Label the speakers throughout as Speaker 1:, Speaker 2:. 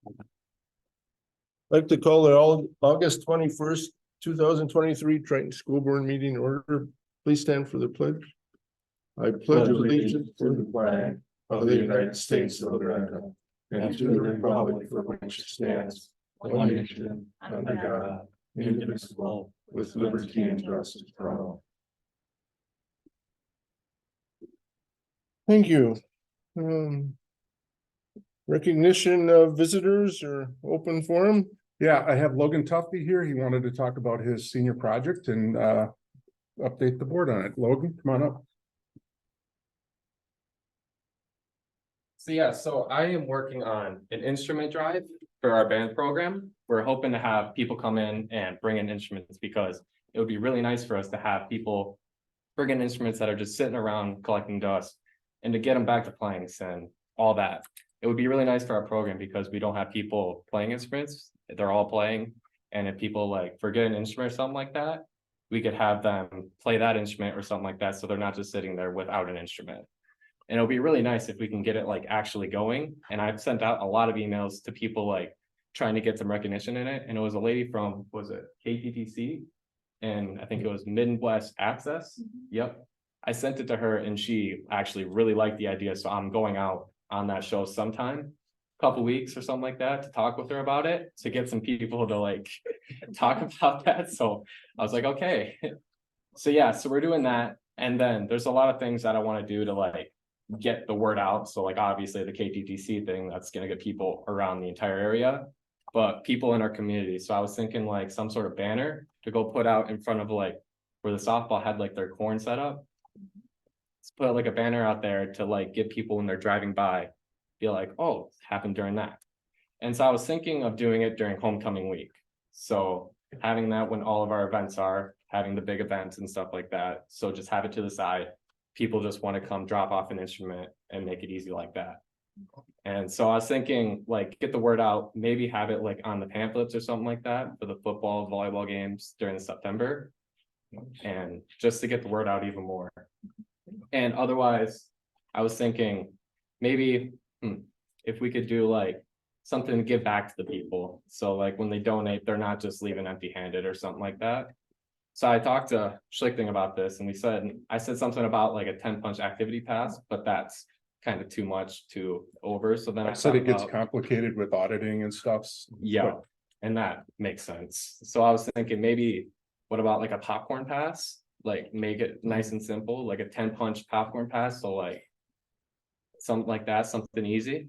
Speaker 1: I'd like to call it all August 21st, 2023 Triton School Board meeting order. Please stand for the pledge. I pledge allegiance to the flag of the United States of America and to the republic for which it stands, one nation, under God, indivisible, with liberty and justice for all. Thank you. Recognition of visitors or open forum.
Speaker 2: Yeah, I have Logan Tufte here. He wanted to talk about his senior project and update the board on it. Logan, come on up.
Speaker 3: So I am working on an instrument drive for our band program. We're hoping to have people come in and bring in instruments because it would be really nice for us to have people bring in instruments that are just sitting around collecting dust and to get them back to playing and all that. It would be really nice for our program because we don't have people playing instruments. They're all playing. And if people like forget an instrument or something like that, we could have them play that instrument or something like that. So they're not just sitting there without an instrument. And it'll be really nice if we can get it like actually going. And I've sent out a lot of emails to people like trying to get some recognition in it. And it was a lady from, was it KTTC? And I think it was Midwest Access. Yep. I sent it to her and she actually really liked the idea. So I'm going out on that show sometime, a couple weeks or something like that, to talk with her about it, to get some people to like talk about that. So I was like, okay. So yeah, so we're doing that. And then there's a lot of things that I want to do to like get the word out. So like obviously the KTTC thing, that's going to get people around the entire area, but people in our community. So I was thinking like some sort of banner to go put out in front of like where the softball had like their corn set up. Let's put like a banner out there to like get people when they're driving by, be like, oh, it happened during that. And so I was thinking of doing it during homecoming week. So having that when all of our events are, having the big events and stuff like that. So just have it to the side. People just want to come drop off an instrument and make it easy like that. And so I was thinking like get the word out, maybe have it like on the pamphlets or something like that for the football, volleyball games during September. And just to get the word out even more. And otherwise, I was thinking maybe if we could do like something to give back to the people. So like when they donate, they're not just leaving empty-handed or something like that. So I talked to Schlichting about this and I said something about like a 10-punch activity pass, but that's kind of too much to over. So then I
Speaker 2: said it gets complicated with auditing and stuff.
Speaker 3: Yeah, and that makes sense. So I was thinking maybe what about like a popcorn pass? Like make it nice and simple, like a 10-punch popcorn pass. So like something like that, something easy.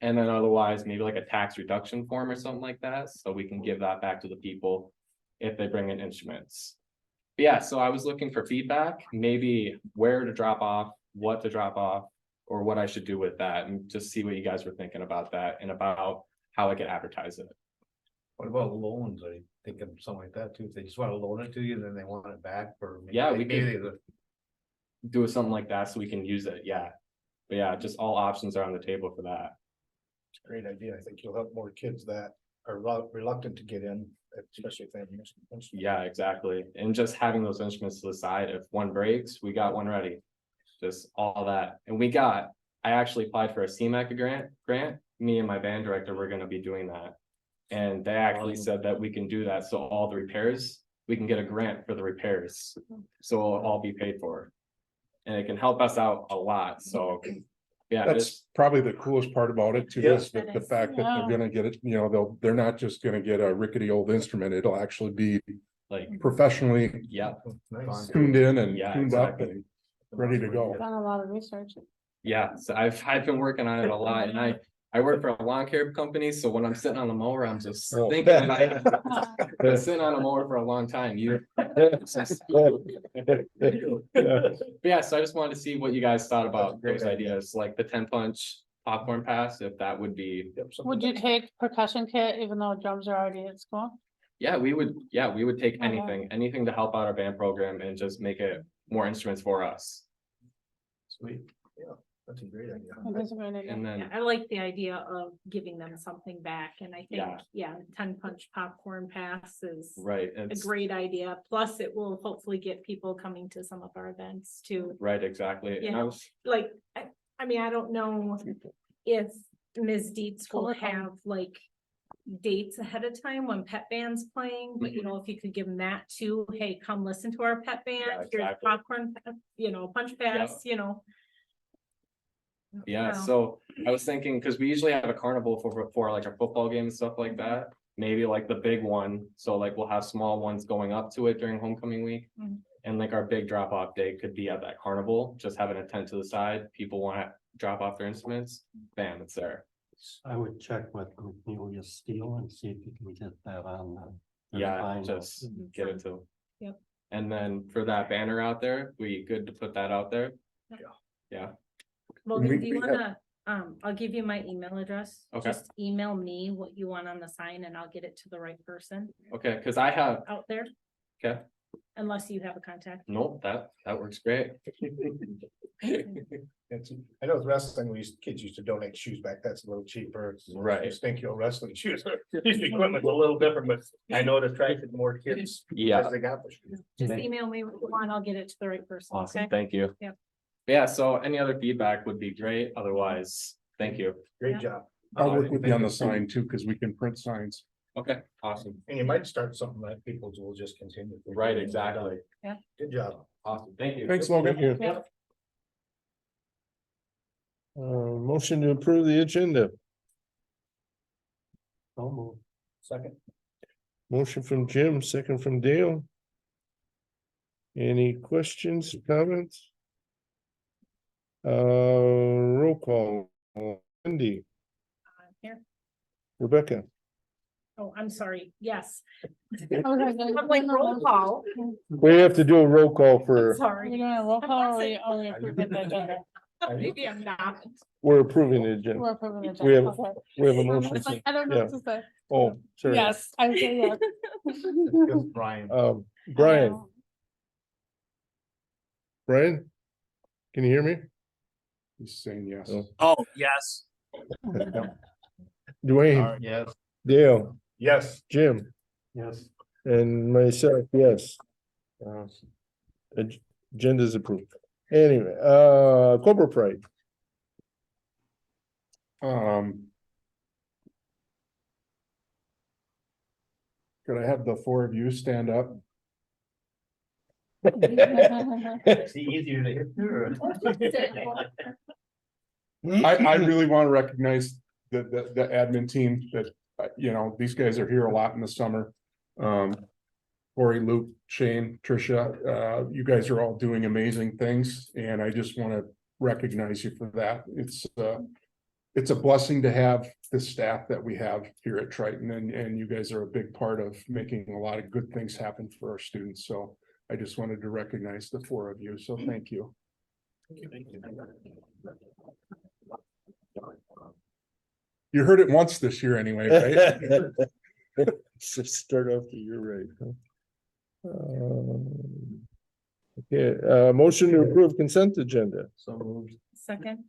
Speaker 3: And then otherwise maybe like a tax reduction form or something like that. So we can give that back to the people if they bring in instruments. But yeah, so I was looking for feedback, maybe where to drop off, what to drop off, or what I should do with that, and just see what you guys were thinking about that and about how I could advertise it.
Speaker 4: What about loans? I think of something like that too. If they just want to loan it to you, then they want it back for.
Speaker 3: Yeah, we
Speaker 4: maybe
Speaker 3: could do something like that so we can use it. Yeah. But yeah, just all options are on the table for that.
Speaker 5: It's a great idea. I think you'll have more kids that are reluctant to get in, especially if they have instruments.
Speaker 3: Yeah, exactly. And just having those instruments to the side, if one breaks, we got one ready. Just all that. And I actually applied for a CMAQ grant. Me and my band director were going to be doing that. And they actually said that we can do that. So all the repairs, we can get a grant for the repairs. So it'll all be paid for. And it can help us out a lot. So yeah,
Speaker 2: that's probably the coolest part about it too, is the fact that they're gonna get it, they're not just gonna get a rickety old instrument. It'll actually be
Speaker 3: like
Speaker 2: professionally
Speaker 5: Nice.
Speaker 2: tuned in and
Speaker 3: Yeah,
Speaker 2: tuned
Speaker 3: exactly.
Speaker 2: up and ready to go.
Speaker 6: Done a lot of research.
Speaker 3: Yeah, so I've been working on it a lot, and I work for a lawn care company, so when I'm sitting on the mower, I'm just thinking about it. I've been sitting on a mower for a long time. Yeah, so I just wanted to see what you guys thought about those ideas, like the 10-punch popcorn pass, if that would be.
Speaker 6: Would you take percussion kit even though drums are already at school?
Speaker 3: Yeah, we would take
Speaker 6: Okay.
Speaker 3: anything to help out our band program and just make it more instruments for us.
Speaker 5: Sweet. Yeah, that's a great idea.
Speaker 6: It is a great idea.
Speaker 3: And
Speaker 7: Yeah,
Speaker 3: then,
Speaker 7: I like the idea of giving them something back, and I think,
Speaker 3: Yeah.
Speaker 7: 10-punch popcorn pass is
Speaker 3: right,
Speaker 7: a
Speaker 3: it's
Speaker 7: great idea. Plus, it will hopefully get people coming to some of our events too.
Speaker 3: right, exactly. And I
Speaker 7: Yeah.
Speaker 3: was,
Speaker 7: Like, I mean, I don't know if Ms. Dietz will
Speaker 6: Color code.
Speaker 7: have like dates ahead of time when pet band's playing, but you know, if you could give them that too, hey, come listen to our pet band, here's
Speaker 3: exactly.
Speaker 7: popcorn, punch pass,
Speaker 3: Yeah,
Speaker 7: Wow.
Speaker 3: so I was thinking, because we usually have a carnival for like our football game and stuff like that. Maybe like the big one, so like we'll have small ones going up to it during homecoming week.
Speaker 7: Mhm.
Speaker 3: And like our big drop off day could be at that carnival, just having a tent to the side, people want to drop off their instruments, bam, it's there.
Speaker 8: I would check with Amelia Steele and see if you can get that on. their
Speaker 3: Yeah,
Speaker 8: vinyl.
Speaker 3: just get it to.
Speaker 7: Yep.
Speaker 3: And then for that banner out there, we good to put that out there? Yeah,
Speaker 7: Logan,
Speaker 2: We-
Speaker 7: do you
Speaker 2: we
Speaker 7: wanna, I'll give you my email address.
Speaker 3: Okay.
Speaker 7: Just email me what you want on the sign and I'll get it to the right person
Speaker 3: okay, because I have,
Speaker 7: out there.
Speaker 3: Okay.
Speaker 7: Unless you have a contact.
Speaker 3: nope, that works great.
Speaker 5: I know with wrestling, kids used to donate shoes back, that's a little cheaper.
Speaker 3: Right.
Speaker 5: Stinky old wrestling shoes. Equipment's a little different, but I know it attracted more kids.
Speaker 3: Yeah.
Speaker 5: As they got the shoes.
Speaker 7: Just email me what you want, I'll get it to the right person,
Speaker 3: Awesome,
Speaker 7: okay?
Speaker 3: thank you.
Speaker 7: Yep.
Speaker 3: Yeah, so any other feedback would be great, otherwise, thank you.
Speaker 5: Great
Speaker 7: Yeah.
Speaker 5: job.
Speaker 2: I'll work with you on the sign too, because we can print signs.
Speaker 3: Okay, awesome,
Speaker 5: And you might start something that people will just continue.
Speaker 3: right, exactly,
Speaker 5: Good job.
Speaker 3: awesome, thank you.
Speaker 2: Thanks, Logan.
Speaker 7: Yep.
Speaker 1: Motion to approve the agenda.
Speaker 8: So moved.
Speaker 5: Second.
Speaker 1: Motion from Jim, second from Dale. Any questions, comments? Roll call. Wendy,
Speaker 7: Here,
Speaker 1: Rebecca,
Speaker 7: oh, I'm sorry, yes.
Speaker 6: Okay, good.
Speaker 7: I'm like roll call,
Speaker 1: we have to do a roll call for,
Speaker 6: Are
Speaker 7: sorry.
Speaker 6: you doing a roll call or are we approving the agenda?
Speaker 7: Maybe I'm not.
Speaker 1: we're approving the agenda.
Speaker 6: We're approving the agenda.
Speaker 1: We have-
Speaker 6: okay.
Speaker 1: We have a
Speaker 6: I
Speaker 1: motion.
Speaker 6: was like, I don't know what to say.
Speaker 1: Oh, sorry.
Speaker 6: Yes, I say yes.
Speaker 5: Brian.
Speaker 1: Brian, Brian? Can you hear me?
Speaker 2: He's saying yes.
Speaker 1: Oh.
Speaker 9: Oh, yes.
Speaker 1: Dwayne,
Speaker 5: Yes.
Speaker 1: Dale,
Speaker 5: Yes.
Speaker 1: Jim,
Speaker 8: Yes.
Speaker 1: and myself, yes. Agenda's approved. Anyway, Cobra Pride.
Speaker 2: Could I have the four of you stand up?
Speaker 5: It's easier to hear.
Speaker 2: I really want to recognize the admin team that, these guys are here a lot in the summer. Corey, Luke, Shane, Tricia, you guys are all doing amazing things, and I just want to recognize you for that. It's a blessing to have the staff that we have here at Triton, and you guys are a big part of making a lot of good things happen for our students. So I just wanted to recognize the four of you. So thank you. You heard it once this year anyway, right?
Speaker 1: So start off the year right. Huh? Okay, motion to approve consent agenda.
Speaker 5: So moved.
Speaker 7: Second.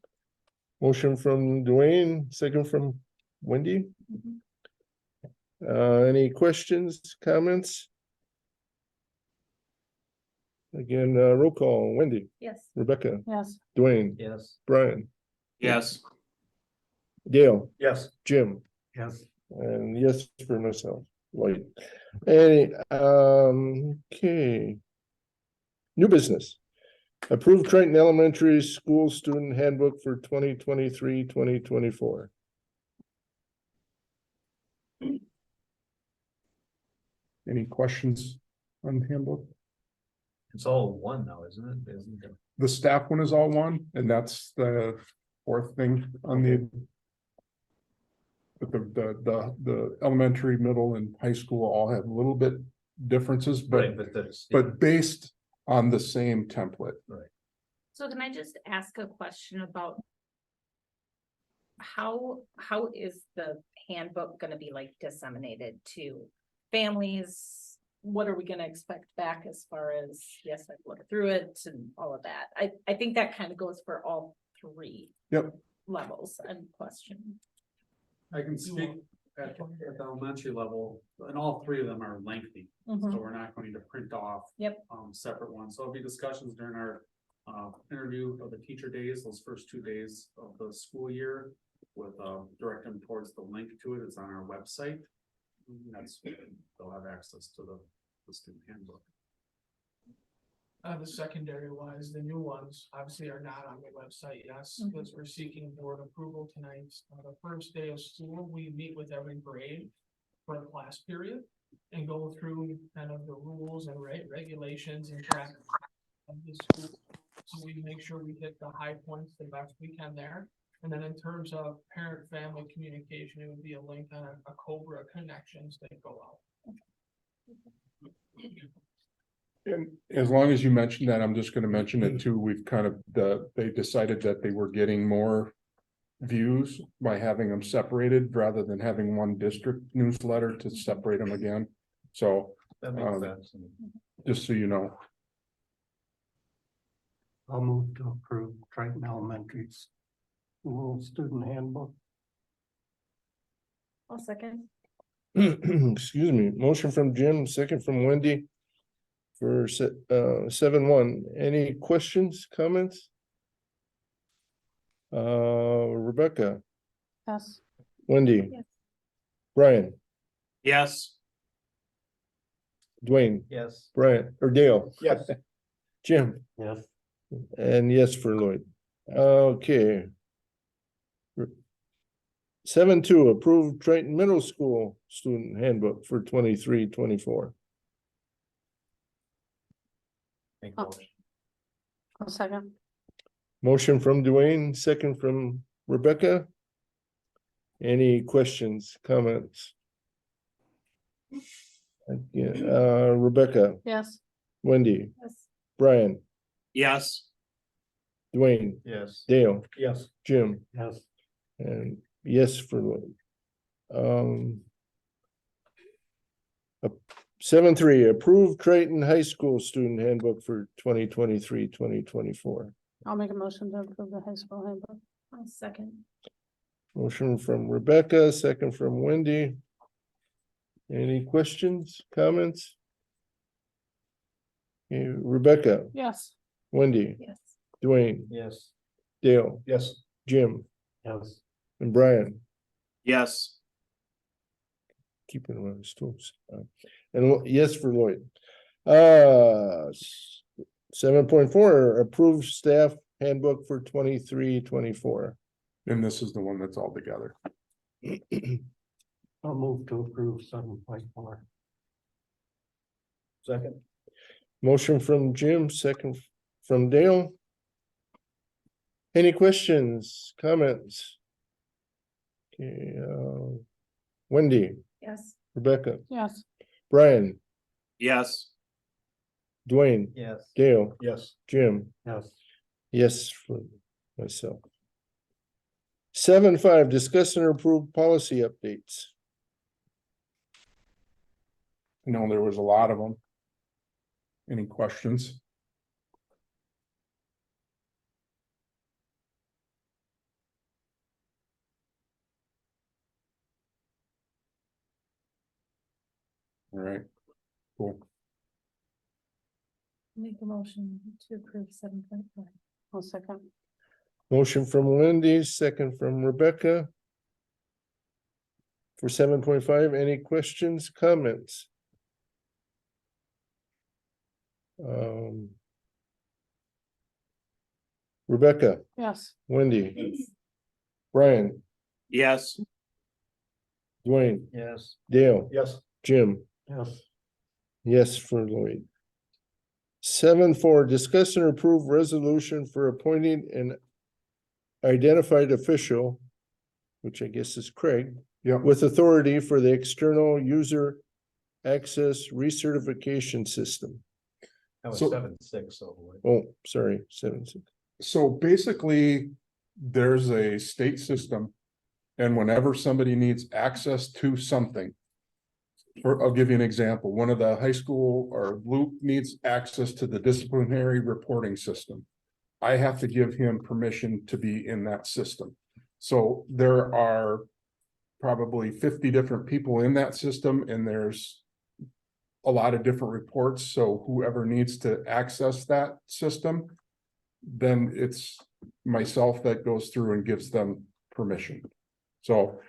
Speaker 1: Motion from Dwayne, second from Wendy. Any questions, comments? Again, roll call, Wendy,
Speaker 7: Yes.
Speaker 1: Rebecca,
Speaker 6: Yes,
Speaker 1: Dwayne,
Speaker 5: Yes.
Speaker 1: Brian,
Speaker 9: Yes.
Speaker 1: Dale,
Speaker 5: Yes.
Speaker 1: Jim,
Speaker 8: Yes.
Speaker 1: and yes for myself, White. Any, okay. New business. Approved Triton Elementary School Student Handbook for 2023-2024.
Speaker 2: Any questions on the handbook?
Speaker 4: It's all one now, isn't it? Isn't it?
Speaker 2: The staff one is all one, and that's the fourth thing on the. But the elementary, middle, and high school all have a little bit differences, but
Speaker 4: that's.
Speaker 2: based on the same template.
Speaker 7: So can I just ask a question about how is the handbook gonna be like disseminated to families? What are we gonna expect back as far as, yes, I've looked through it and all of that. I think that kind of goes for all three.
Speaker 2: Yep.
Speaker 7: Levels and question.
Speaker 10: I can speak at the elementary level, and all three of them are lengthy, so we're not going to print off.
Speaker 7: Yep.
Speaker 10: Separate ones, so it'll be discussions during our interview of the teacher days, those first 2 days of the school year. with, direct them towards the link to it. It's on our website. That's, they'll have access to the student handbook.
Speaker 9: The secondary wise, the new ones obviously are not on the website, yes,
Speaker 7: Mhm.
Speaker 9: because we're seeking board approval tonight. The first day of school, we meet with every grade for a class period and go through kind of the rules and regulations and track of the school. So we make sure we hit the high points the best we can there. And then in terms of parent-family communication, it would be a link on a Cobra connections that go out.
Speaker 2: And as long as you mentioned that, I'm just gonna mention it too. We've kind of, they decided that they were getting more views by having them separated rather than having one district newsletter to separate them again. So,
Speaker 5: That makes
Speaker 2: Um,
Speaker 5: sense.
Speaker 2: just so you know,
Speaker 8: I'll move to approve Triton Elementary School Student Handbook.
Speaker 7: I'll second.
Speaker 1: Excuse me, motion from Jim, second from Wendy. For 7-1, any questions, comments? Rebecca,
Speaker 6: Yes,
Speaker 1: Wendy,
Speaker 7: Yes.
Speaker 1: Brian,
Speaker 10: Yes.
Speaker 1: Dwayne,
Speaker 5: Yes.
Speaker 1: Brian, or Dale,
Speaker 5: Yes.
Speaker 1: Jim,
Speaker 8: Yes,
Speaker 1: and yes for Lloyd. Okay. 7-2, approved Triton Middle School Student Handbook for 23-24.
Speaker 5: Make
Speaker 6: Oh.
Speaker 5: motion.
Speaker 6: I'll second.
Speaker 1: Motion from Dwayne, second from Rebecca. Any questions, comments? Rebecca,
Speaker 6: Yes,
Speaker 1: Wendy,
Speaker 7: Yes.
Speaker 1: Brian,
Speaker 10: Yes.
Speaker 1: Dwayne,
Speaker 5: Yes.
Speaker 1: Dale,
Speaker 5: Yes.
Speaker 1: Jim,
Speaker 8: yes,
Speaker 1: and yes for Lloyd. 7-3, approved Triton High School Student Handbook for 2023-2024.
Speaker 6: I'll make a motion to approve the high school handbook.
Speaker 7: I'll second.
Speaker 1: Motion from Rebecca, second from Wendy. Any questions, comments? Okay, Rebecca,
Speaker 6: Yes,
Speaker 1: Wendy,
Speaker 7: Yes.
Speaker 1: Dwayne,
Speaker 5: Yes.
Speaker 1: Dale,
Speaker 5: Yes.
Speaker 1: Jim,
Speaker 8: yes,
Speaker 1: and Brian.
Speaker 10: Yes.
Speaker 1: Keeping him on his toes. And yes for Lloyd. 7.4, approved staff handbook for 23-24.
Speaker 2: and this is the one that's all together.
Speaker 8: I'll move to approve 7.4.
Speaker 5: Second.
Speaker 1: Motion from Jim, second from Dale. Any questions, comments? Okay, Wendy,
Speaker 7: Yes.
Speaker 1: Rebecca,
Speaker 6: yes,
Speaker 1: Brian,
Speaker 10: Yes.
Speaker 1: Dwayne,
Speaker 5: Yes.
Speaker 1: Dale,
Speaker 5: Yes.
Speaker 1: Jim.
Speaker 8: Yes,
Speaker 1: Yes, for myself. 7.5, discuss and approve policy updates.
Speaker 2: I know there was a lot of them. Any questions? All right, cool.
Speaker 7: Make a motion to approve 7.5.
Speaker 6: I'll second.
Speaker 1: Motion from Wendy, second from Rebecca. For 7.5, any questions, comments? Rebecca,
Speaker 6: Yes,
Speaker 1: Wendy, Brian,
Speaker 10: Yes.
Speaker 1: Dwayne,
Speaker 5: Yes.
Speaker 1: Dale,
Speaker 5: Yes.
Speaker 1: Jim.
Speaker 8: yes,
Speaker 1: Yes for Lloyd. 7.4, discuss and approve resolution for appointing an identified official, which I guess is Craig,
Speaker 2: Yeah,
Speaker 1: with authority for the external user access recertification system.
Speaker 5: That was
Speaker 2: So-
Speaker 5: 7-6, so.
Speaker 1: Oh, sorry, 7.6.
Speaker 2: so basically, there's a state system. And whenever somebody needs access to something. I'll give you an example. One of the high school or Luke needs access to the disciplinary reporting system. I have to give him permission to be in that system. So there are probably 50 different people in that system and there's a lot of different reports. So whoever needs to access that system, then it's myself that goes through and gives them permission. So.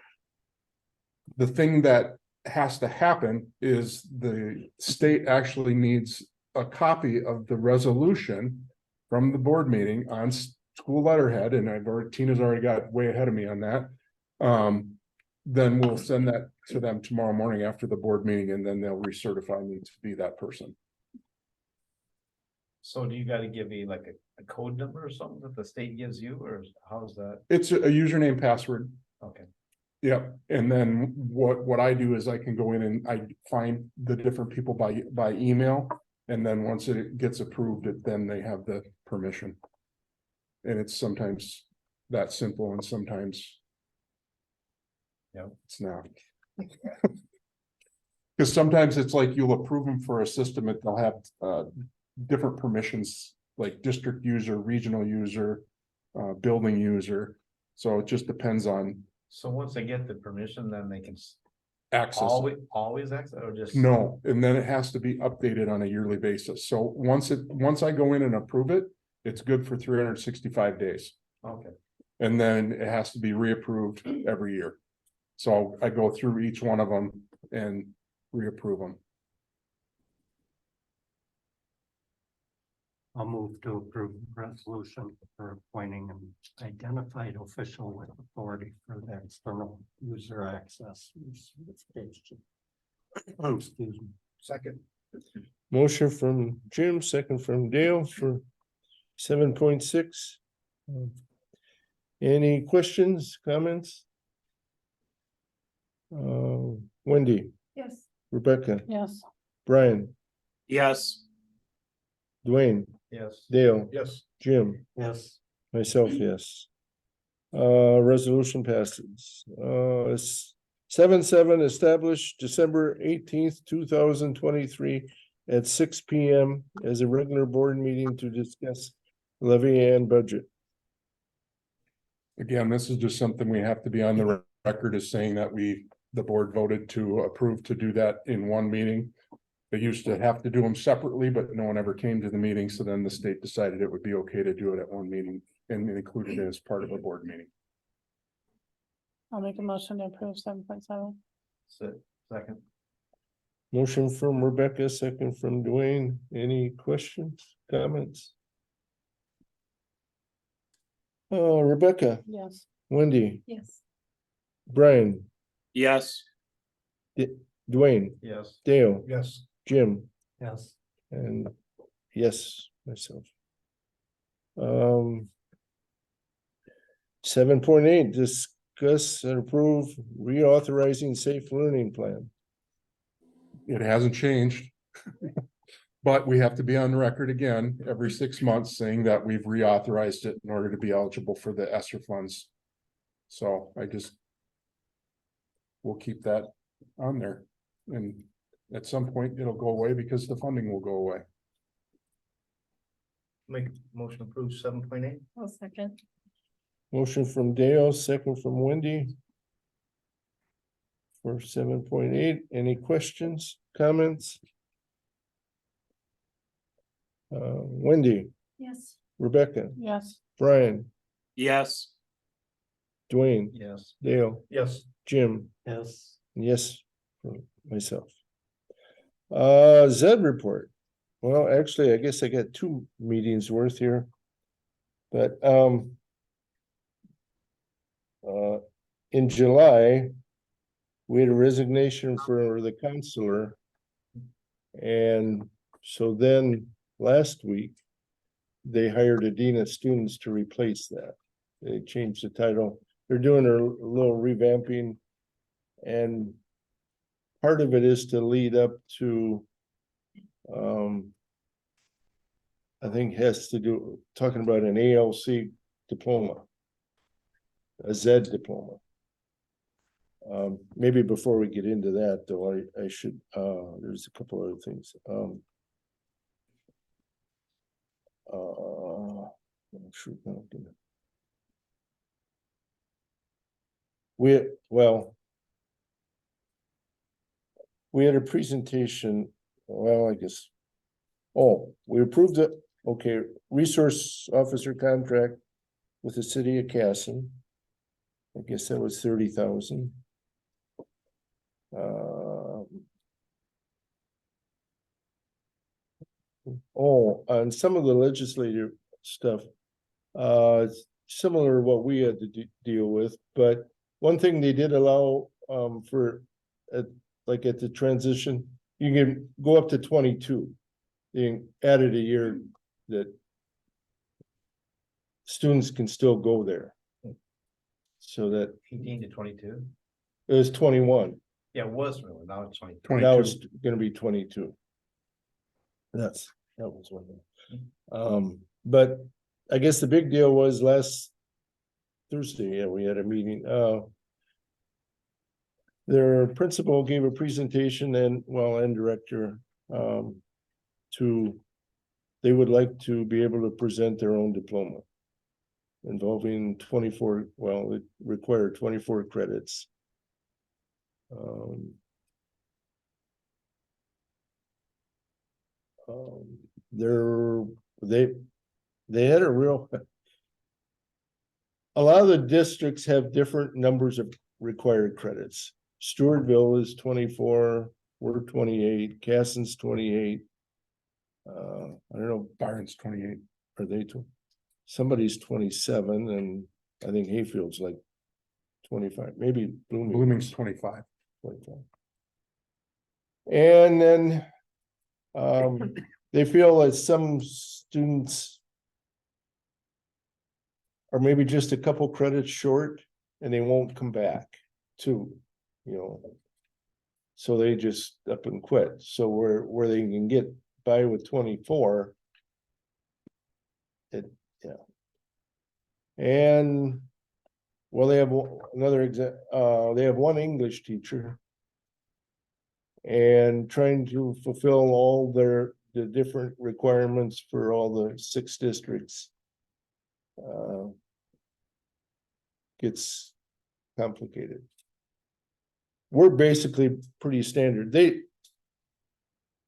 Speaker 2: The thing that has to happen is the state actually needs a copy of the resolution. From the board meeting on school letterhead, and Tina's already got way ahead of me on that. Then we'll send that to them tomorrow morning after the board meeting, and then they'll recertify me to be that person.
Speaker 4: So do you gotta give me like a code number or something that the state gives you, or how's that?
Speaker 2: It's a username, password.
Speaker 4: Okay.
Speaker 2: Yep, and then what I do is I can go in and I find the different people by email. And then once it gets approved, then they have the permission. And it's sometimes that simple and sometimes.
Speaker 4: Yep.
Speaker 2: It's not. Because sometimes it's like you'll approve them for a system and they'll have different permissions, like district user, regional user, building user. So it just depends on.
Speaker 4: So once they get the permission, then they can
Speaker 2: Access it.
Speaker 4: always access or just?
Speaker 2: No, and then it has to be updated on a yearly basis. So once I go in and approve it, it's good for 365 days.
Speaker 4: Okay.
Speaker 2: And then it has to be reapproved every year. So I go through each one of them and reapprove them.
Speaker 8: I'll move to approve the resolution for appointing an identified official with authority for the external user access. Oh, excuse me.
Speaker 5: Second.
Speaker 1: Motion from Jim, second from Dale for 7.6. Any questions, comments? Wendy,
Speaker 7: Yes.
Speaker 1: Rebecca,
Speaker 6: Yes,
Speaker 1: Brian,
Speaker 10: Yes.
Speaker 1: Dwayne,
Speaker 4: Yes.
Speaker 1: Dale,
Speaker 5: Yes.
Speaker 1: Jim,
Speaker 8: Yes,
Speaker 1: myself, yes. Resolution passes. 7.7 established December 18th, 2023 at 6 p.m. as a regular board meeting to discuss levy and budget.
Speaker 2: Again, this is just something we have to be on the record as saying that the board voted to approve to do that in one meeting. They used to have to do them separately, but no one ever came to the meeting. So then the state decided it would be okay to do it at one meeting and include it as part of a board meeting.
Speaker 6: I'll make a motion to approve 7.7.
Speaker 4: Second.
Speaker 1: Motion from Rebecca, second from Dwayne. Any questions, comments? Rebecca,
Speaker 6: Yes,
Speaker 1: Wendy,
Speaker 7: Yes.
Speaker 1: Brian,
Speaker 10: Yes.
Speaker 1: Dwayne,
Speaker 4: Yes.
Speaker 1: Dale,
Speaker 5: Yes.
Speaker 1: Jim,
Speaker 8: yes,
Speaker 1: and yes, myself. 7.8, discuss and approve reauthorizing safe learning plan.
Speaker 2: It hasn't changed. But we have to be on the record again every 6 months saying that we've reauthorized it in order to be eligible for the ESSER funds. So we'll keep that on there. And at some point it'll go away because the funding will go away.
Speaker 5: Make motion approved 7.8.
Speaker 7: I'll second.
Speaker 1: Motion from Dale, second from Wendy. For 7.8, any questions, comments? Wendy,
Speaker 7: Yes.
Speaker 1: Rebecca,
Speaker 6: yes,
Speaker 1: Brian,
Speaker 10: Yes.
Speaker 1: Dwayne,
Speaker 4: Yes.
Speaker 1: Dale,
Speaker 5: Yes.
Speaker 1: Jim,
Speaker 8: yes.
Speaker 1: yes, for myself. Zed report. Well, actually, I guess I got 2 meetings worth here. But in July, we had a resignation for the counselor. And so then last week, they hired a dean of students to replace that. They changed the title. They're doing a little revamping. And part of it is to lead up to I think has to do talking about an ALC diploma, a ZED diploma. Maybe before we get into that, though, I should there's a couple other things. Shoot, no, we had a presentation, well, I guess. Oh, we approved it, okay, resource officer contract with the city of Casson. I guess that was 30,000. And some of the legislative stuff, similar to what we had to deal with, but one thing they did allow, for, like at the transition, you can go up to 22. They added a year that students can still go there. So that
Speaker 4: 18 to 22.
Speaker 1: it was 21.
Speaker 4: Yeah, it was really, now it's 22.
Speaker 2: 22.
Speaker 1: Now it's gonna be 22. That was one thing. But I guess the big deal was last Thursday, yeah, we had a meeting, their principal gave a presentation and director, they would like to be able to present their own diploma involving 24, it required 24 credits. They had a real, a lot of the districts have different numbers of required credits. Stewartville is 24, we're 28, Casson's 28. I don't know,
Speaker 2: Byron's 28.
Speaker 1: are they somebody's 27, and I think Hayfield's like 25, maybe
Speaker 2: Blooming's 25.
Speaker 1: 25. And then they feel that some students are maybe just a couple credits short and they won't come back to, so they just up and quit. So where they can get by with 24. And they have another they have one English teacher. And trying to fulfill all the different requirements for all the 6 districts. Gets complicated. We're basically pretty standard.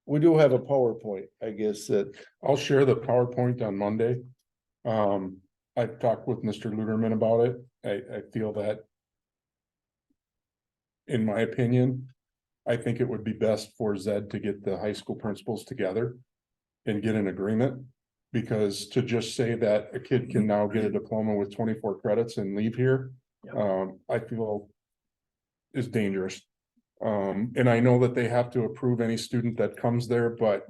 Speaker 1: We do have a PowerPoint, I guess, that
Speaker 2: I'll share the PowerPoint on Monday. I've talked with Mr. Luderman about it. I feel that, in my opinion, I think it would be best for Zed to get the high school principals together and get an agreement. Because to just say that a kid can now get a diploma with 24 credits and leave here, I feel is dangerous. And I know that they have to approve any student that comes there, but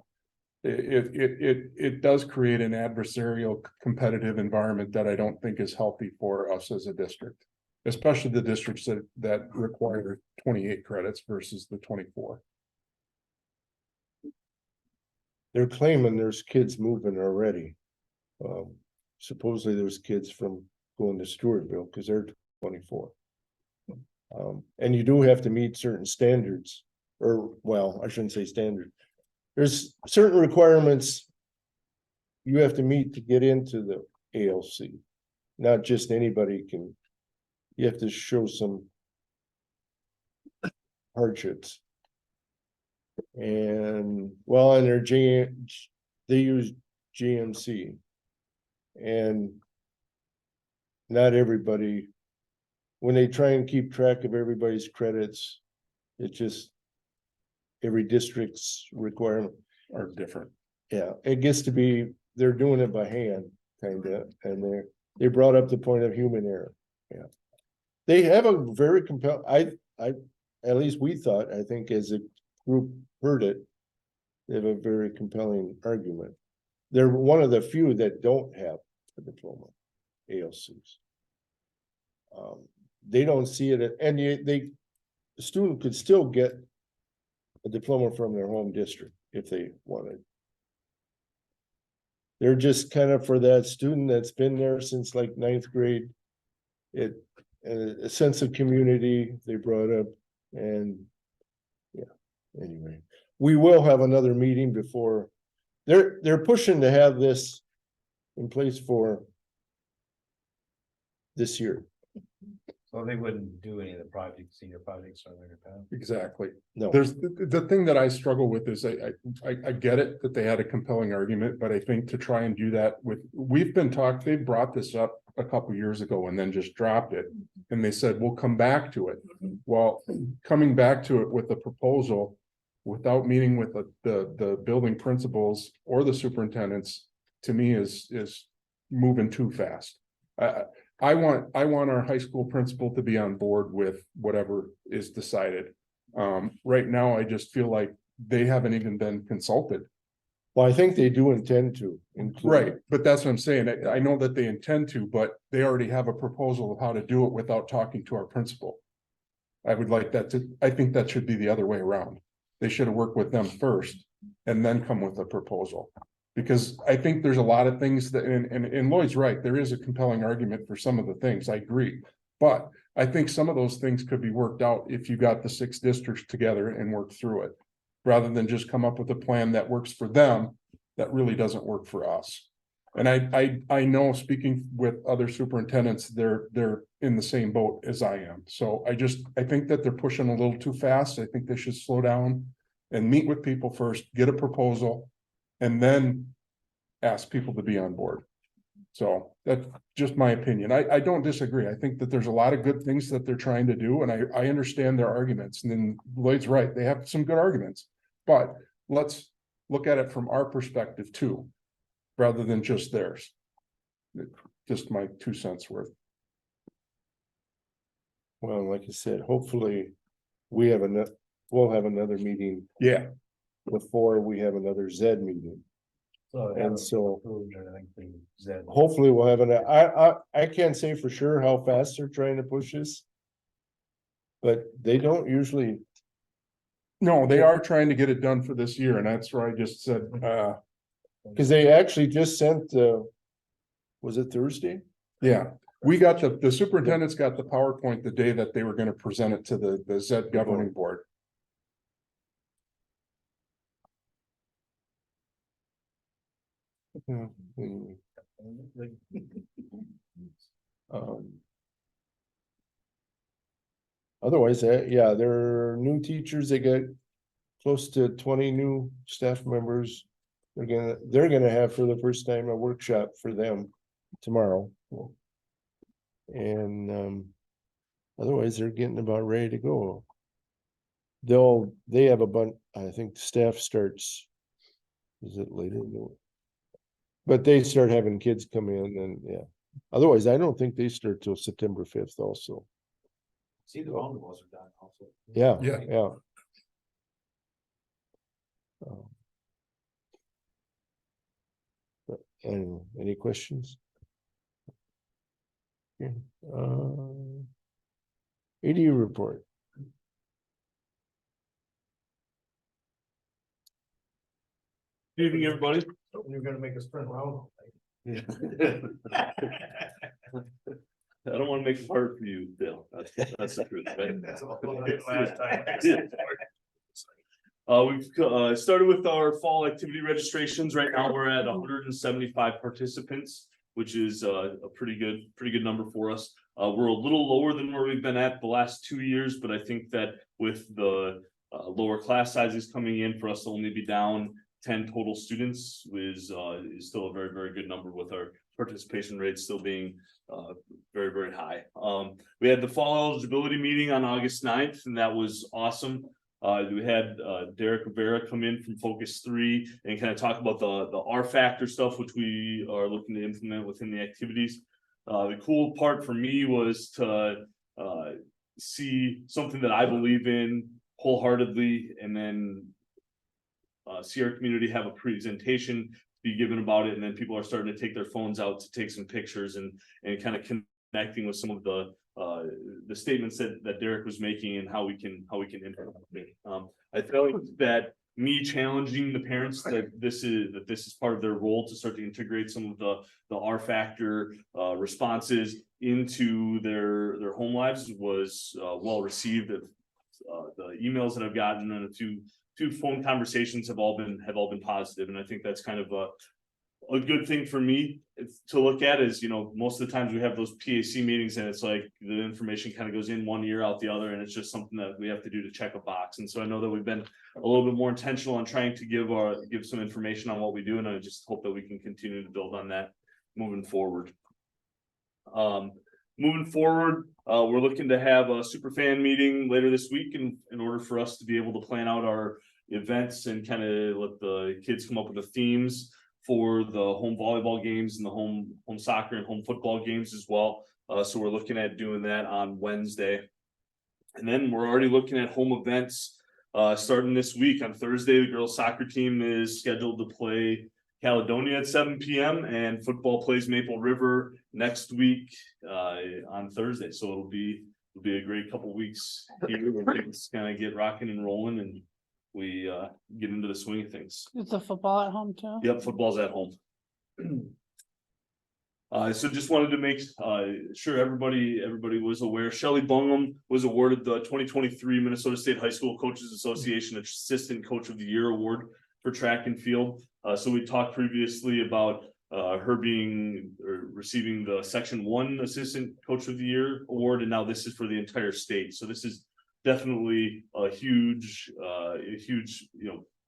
Speaker 2: it does create an adversarial competitive environment that I don't think is healthy for us as a district. Especially the districts that require 28 credits versus the 24.
Speaker 1: they're claiming there's kids moving already. Supposedly there's kids from going to Stewartville because they're 24. And you do have to meet certain standards, or I shouldn't say standard. There's certain requirements you have to meet to get into the ALC. Not just anybody can, you have to show some hardships. And and they use GMC. And not everybody, when they try and keep track of everybody's credits, it's just every district's requirement
Speaker 2: Are different.
Speaker 1: Yeah, it gets to be, they're doing it by hand, kind of, and they brought up the point of human error. Yeah. They have a very compelling, at least we thought, I think as a group heard it, they have a very compelling argument. They're one of the few that don't have a diploma, ALCs. They don't see it, and the student could still get a diploma from their home district if they wanted. They're just kind of for that student that's been there since like 9th grade. A sense of community they brought up, and anyway, we will have another meeting before they're pushing to have this in place for this year.
Speaker 4: So they wouldn't do any of the projects, senior projects or later time.
Speaker 2: Exactly.
Speaker 1: No,
Speaker 2: There's the thing that I struggle with is I get it that they had a compelling argument, but I think to try and do that they've brought this up a couple years ago and then just dropped it. and they said, we'll come back to it. Well, coming back to it with a proposal without meeting with the building principals or the superintendents, to me is moving too fast. I want our high school principal to be on board with whatever is decided. Right now, I just feel like they haven't even been consulted.
Speaker 1: Well, I think they do intend to. include
Speaker 2: Right,
Speaker 1: it.
Speaker 2: but that's what I'm saying. I know that they intend to, but they already have a proposal of how to do it without talking to our principal. I would like that I think that should be the other way around. They should have worked with them first and then come with a proposal. Because I think there's a lot of things that, and Lloyd's right, there is a compelling argument for some of the things, I agree. But I think some of those things could be worked out if you got the 6 districts together and worked through it. Rather than just come up with a plan that works for them, that really doesn't work for us. And I know, speaking with other superintendents, they're in the same boat as I am. So I think that they're pushing a little too fast. I think they should slow down and meet with people first, get a proposal, and then ask people to be on board. So that's just my opinion. I don't disagree. I think that there's a lot of good things that they're trying to do, and I understand their arguments. And then Lloyd's right, they have some good arguments. But let's look at it from our perspective too, rather than just theirs. Just my 2 cents worth.
Speaker 1: Well, like I said, hopefully we'll have another meeting
Speaker 2: Yeah,
Speaker 1: before we have another Z meeting.
Speaker 5: So,
Speaker 1: And so
Speaker 5: I think the Zed.
Speaker 1: hopefully we'll have I can't say for sure how fast they're trying to push this. But they don't usually,
Speaker 2: no, they are trying to get it done for this year, and that's where I just said,
Speaker 1: because they actually just sent, was it Thursday?
Speaker 2: yeah. We got the superintendents got the PowerPoint the day that they were gonna present it to the Z governing board.
Speaker 1: Yeah, anyway. Otherwise, yeah, there are new teachers. They get close to 20 new staff members. They're gonna have for the first time a workshop for them tomorrow. And otherwise, they're getting about ready to go. They have a bunch, I think staff starts. Is it later? But they start having kids come in and yeah. Otherwise, I don't think they start till September 5th also.
Speaker 4: See, the roundabouts are done also.
Speaker 1: Yeah,
Speaker 2: Yeah.
Speaker 1: yeah. But anyway, any questions? Yeah, ADU report.
Speaker 10: Good evening, everybody.
Speaker 5: You're gonna make us turn around.
Speaker 10: I don't wanna make it hard for you, Bill. That's the truth, right?
Speaker 5: That's all last time.
Speaker 10: We've started with our fall activity registrations. Right now, we're at 175 participants, which is a pretty good number for us. We're a little lower than where we've been at the last 2 years, but I think that with the lower class sizes coming in, for us to only be down 10 total students is still a very, very good number, with our participation rate still being very, very high. We had the fall eligibility meeting on August 9th, and that was awesome. We had Derek Rivera come in from Focus 3 and kind of talk about the R factor stuff, which we are looking to implement within the activities. The cool part for me was to see something that I believe in wholeheartedly, and then see our community have a presentation be given about it, and then people are starting to take their phones out to take some pictures and kind of connecting with some of the statements that Derek was making and how we can implement it. I feel like that me challenging the parents that this is part of their role to start to integrate some of the R factor responses into their home lives was well received. The emails that I've gotten and two phone conversations have all been positive, and I think that's kind of a good thing for me to look at. Is, you know, most of the times we have those PAC meetings and it's like the information kind of goes in one ear out the other, and it's just something that we have to do to check a box. And so I know that we've been a little bit more intentional on trying to give some information on what we do, and I just hope that we can continue to build on that moving forward. moving forward, we're looking to have a super fan meeting later this week in order for us to be able to plan out our events and kind of let the kids come up with the themes for the home volleyball games and the home soccer and home football games as well. So we're looking at doing that on Wednesday. And then we're already looking at home events starting this week. On Thursday, the girls soccer team is scheduled to play Caledonia at 7 p.m. and football plays Maple River next week on Thursday. So it'll be a great couple weeks here where things kind of get rocking and rolling and we get into the swing of things.
Speaker 6: Is the football at home too?
Speaker 10: Yep, football's at home. So just wanted to make sure everybody was aware. Shelley Bungham was awarded the 2023 Minnesota State High School Coaches Association Assistant Coach of the Year Award for track and field. So we talked previously about her receiving the Section 1 Assistant Coach of the Year Award, and now this is for the entire state. So this is definitely a huge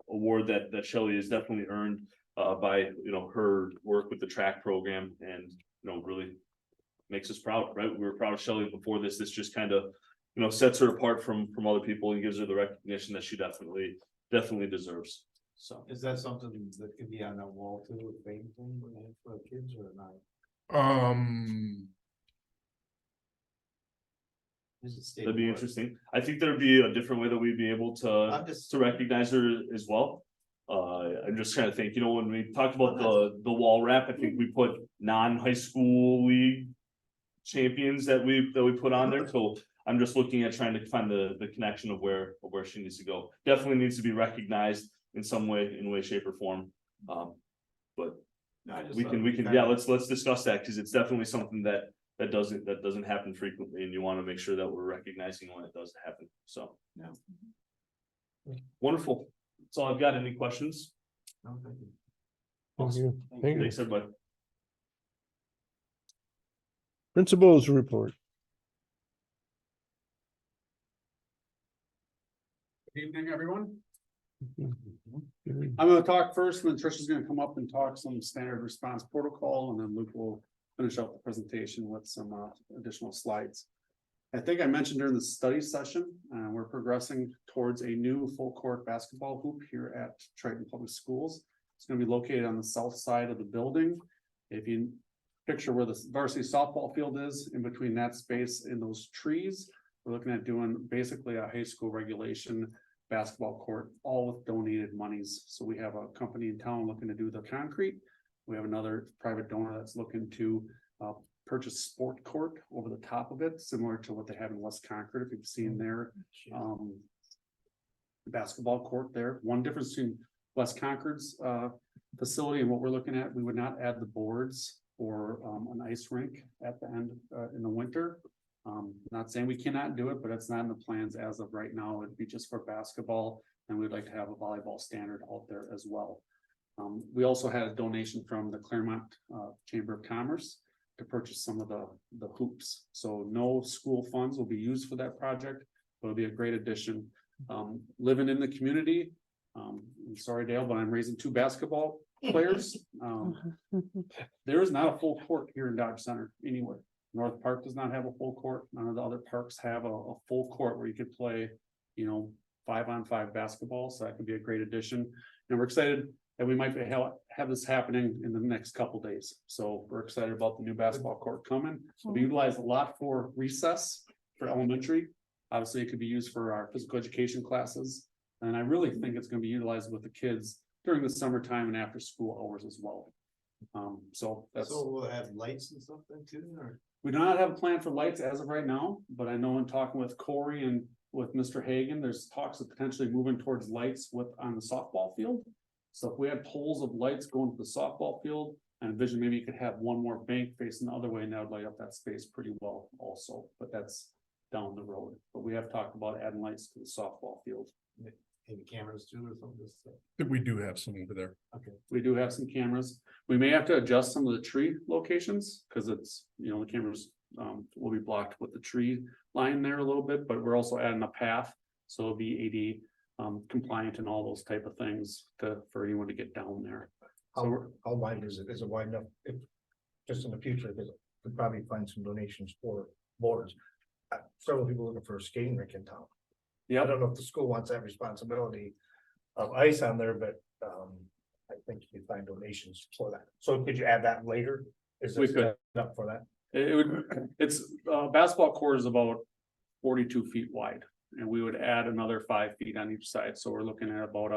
Speaker 10: award that Shelley has definitely earned by her work with the track program, and really makes us proud, right? We were proud of Shelley before this. This just kind of sets her apart from other people and gives her the recognition that she definitely deserves. So
Speaker 4: Is that something that could be on that wall too, with painting for kids or not?
Speaker 10: that'd be interesting. I think there'd be a different way that we'd be able to recognize her as well. I'm just trying to think, when we talked about the wall wrap, I think we put non-high school league champions that we put on there. So I'm just looking at trying to find the connection of where she needs to go. Definitely needs to be recognized in some way, shape or form. But we can, yeah, let's discuss that, because it's definitely something that doesn't happen frequently, and you want to make sure that we're recognizing when it does happen. So. Yeah. Wonderful. That's all I've got. Any questions?
Speaker 1: Thank you. Thank you.
Speaker 10: Thanks, everybody.
Speaker 1: Principals report.
Speaker 11: Good evening, everyone.
Speaker 1: Mhm.
Speaker 11: I'm gonna talk first, and then Tricia's gonna come up and talk some standard response protocol, and then Luke will finish up the presentation with some additional slides. I think I mentioned during the study session, we're progressing towards a new full court basketball hoop here at Triton Public Schools. It's gonna be located on the south side of the building. If you picture where the varsity softball field is, in between that space and those trees, we're looking at doing basically a high school regulation basketball court, all with donated monies. So we have a company in town looking to do the concrete. We have another private donor that's looking to purchase sport court over the top of it, similar to what they have in West Concord, if you've seen their basketball court there. One difference between West Concord's facility and what we're looking at, we would not add the boards or an ice rink at the end in the winter. Not saying we cannot do it, but it's not in the plans as of right now. It'd be just for basketball, and we'd like to have a volleyball standard out there as well. We also had a donation from the Claremont Chamber of Commerce to purchase some of the hoops. So no school funds will be used for that project, but it'll be a great addition. Living in the community, I'm sorry, Dale, but I'm raising 2 basketball players. There is not a full court here in Dodge Center anywhere. North Park does not have a full court. None of the other parks have a full court where you could play, 5-on-5 basketball. So that could be a great addition. And we're excited that we might have this happening in the next couple days. So we're excited about the new basketball court coming. We utilize a lot for recess for elementary. Obviously, it could be used for our physical education classes. And I really think it's going to be utilized with the kids during the summertime and after school hours as well. So
Speaker 4: we'll have lights and stuff then too, or?
Speaker 11: We do not have a plan for lights as of right now, but I know in talking with Corey and with Mr. Hagan, there's talks of potentially moving towards lights on the softball field. So if we had poles of lights going to the softball field, and envision maybe you could have one more bank facing the other way, and that would light up that space pretty well also, but that's down the road. But we have talked about adding lights to the softball field.
Speaker 4: Maybe cameras too or something.
Speaker 2: I think we do have some over there.
Speaker 4: Okay.
Speaker 11: We do have some cameras. We may have to adjust some of the tree locations, because it's, the cameras will be blocked with the tree line there a little bit, but we're also adding a path. So it'll be AD compliant and all those type of things for anyone to get down there.
Speaker 5: How wide is it? Is it wide enough? If just in the future, because could probably find some donations for boards. Several people looking for a skating rink in town. I
Speaker 11: Yeah,
Speaker 5: don't know if the school wants that responsibility of ice on there, but, I think you could find donations for that. So could you add that later? Is
Speaker 11: We
Speaker 5: this
Speaker 11: could.
Speaker 5: set up for that?
Speaker 11: it would, it's, basketball court is about 42 feet wide. And we would add another 5 feet on each side, so we're looking at about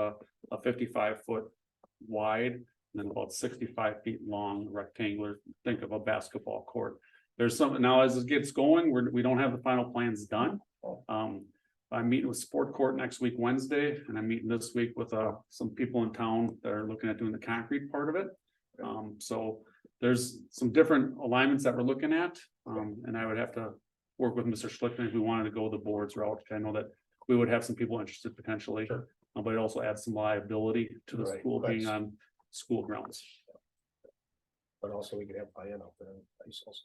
Speaker 11: a 55-foot wide. And then about 65 feet long rectangular, think of a basketball court. There's some, now as it gets going, we don't have the final plans done. I'm meeting with Sport Court next week, Wednesday, and I'm meeting this week with some people in town that are looking at doing the concrete part of it. So there's some different alignments that we're looking at, and I would have to work with Mr. Schlickman if we wanted to go the boards route. I know that we would have some people interested potentially, but it also adds some liability to the
Speaker 5: Right,
Speaker 11: school being
Speaker 5: right.
Speaker 11: on school grounds.
Speaker 5: But also we could have buy-in out there. Ice also.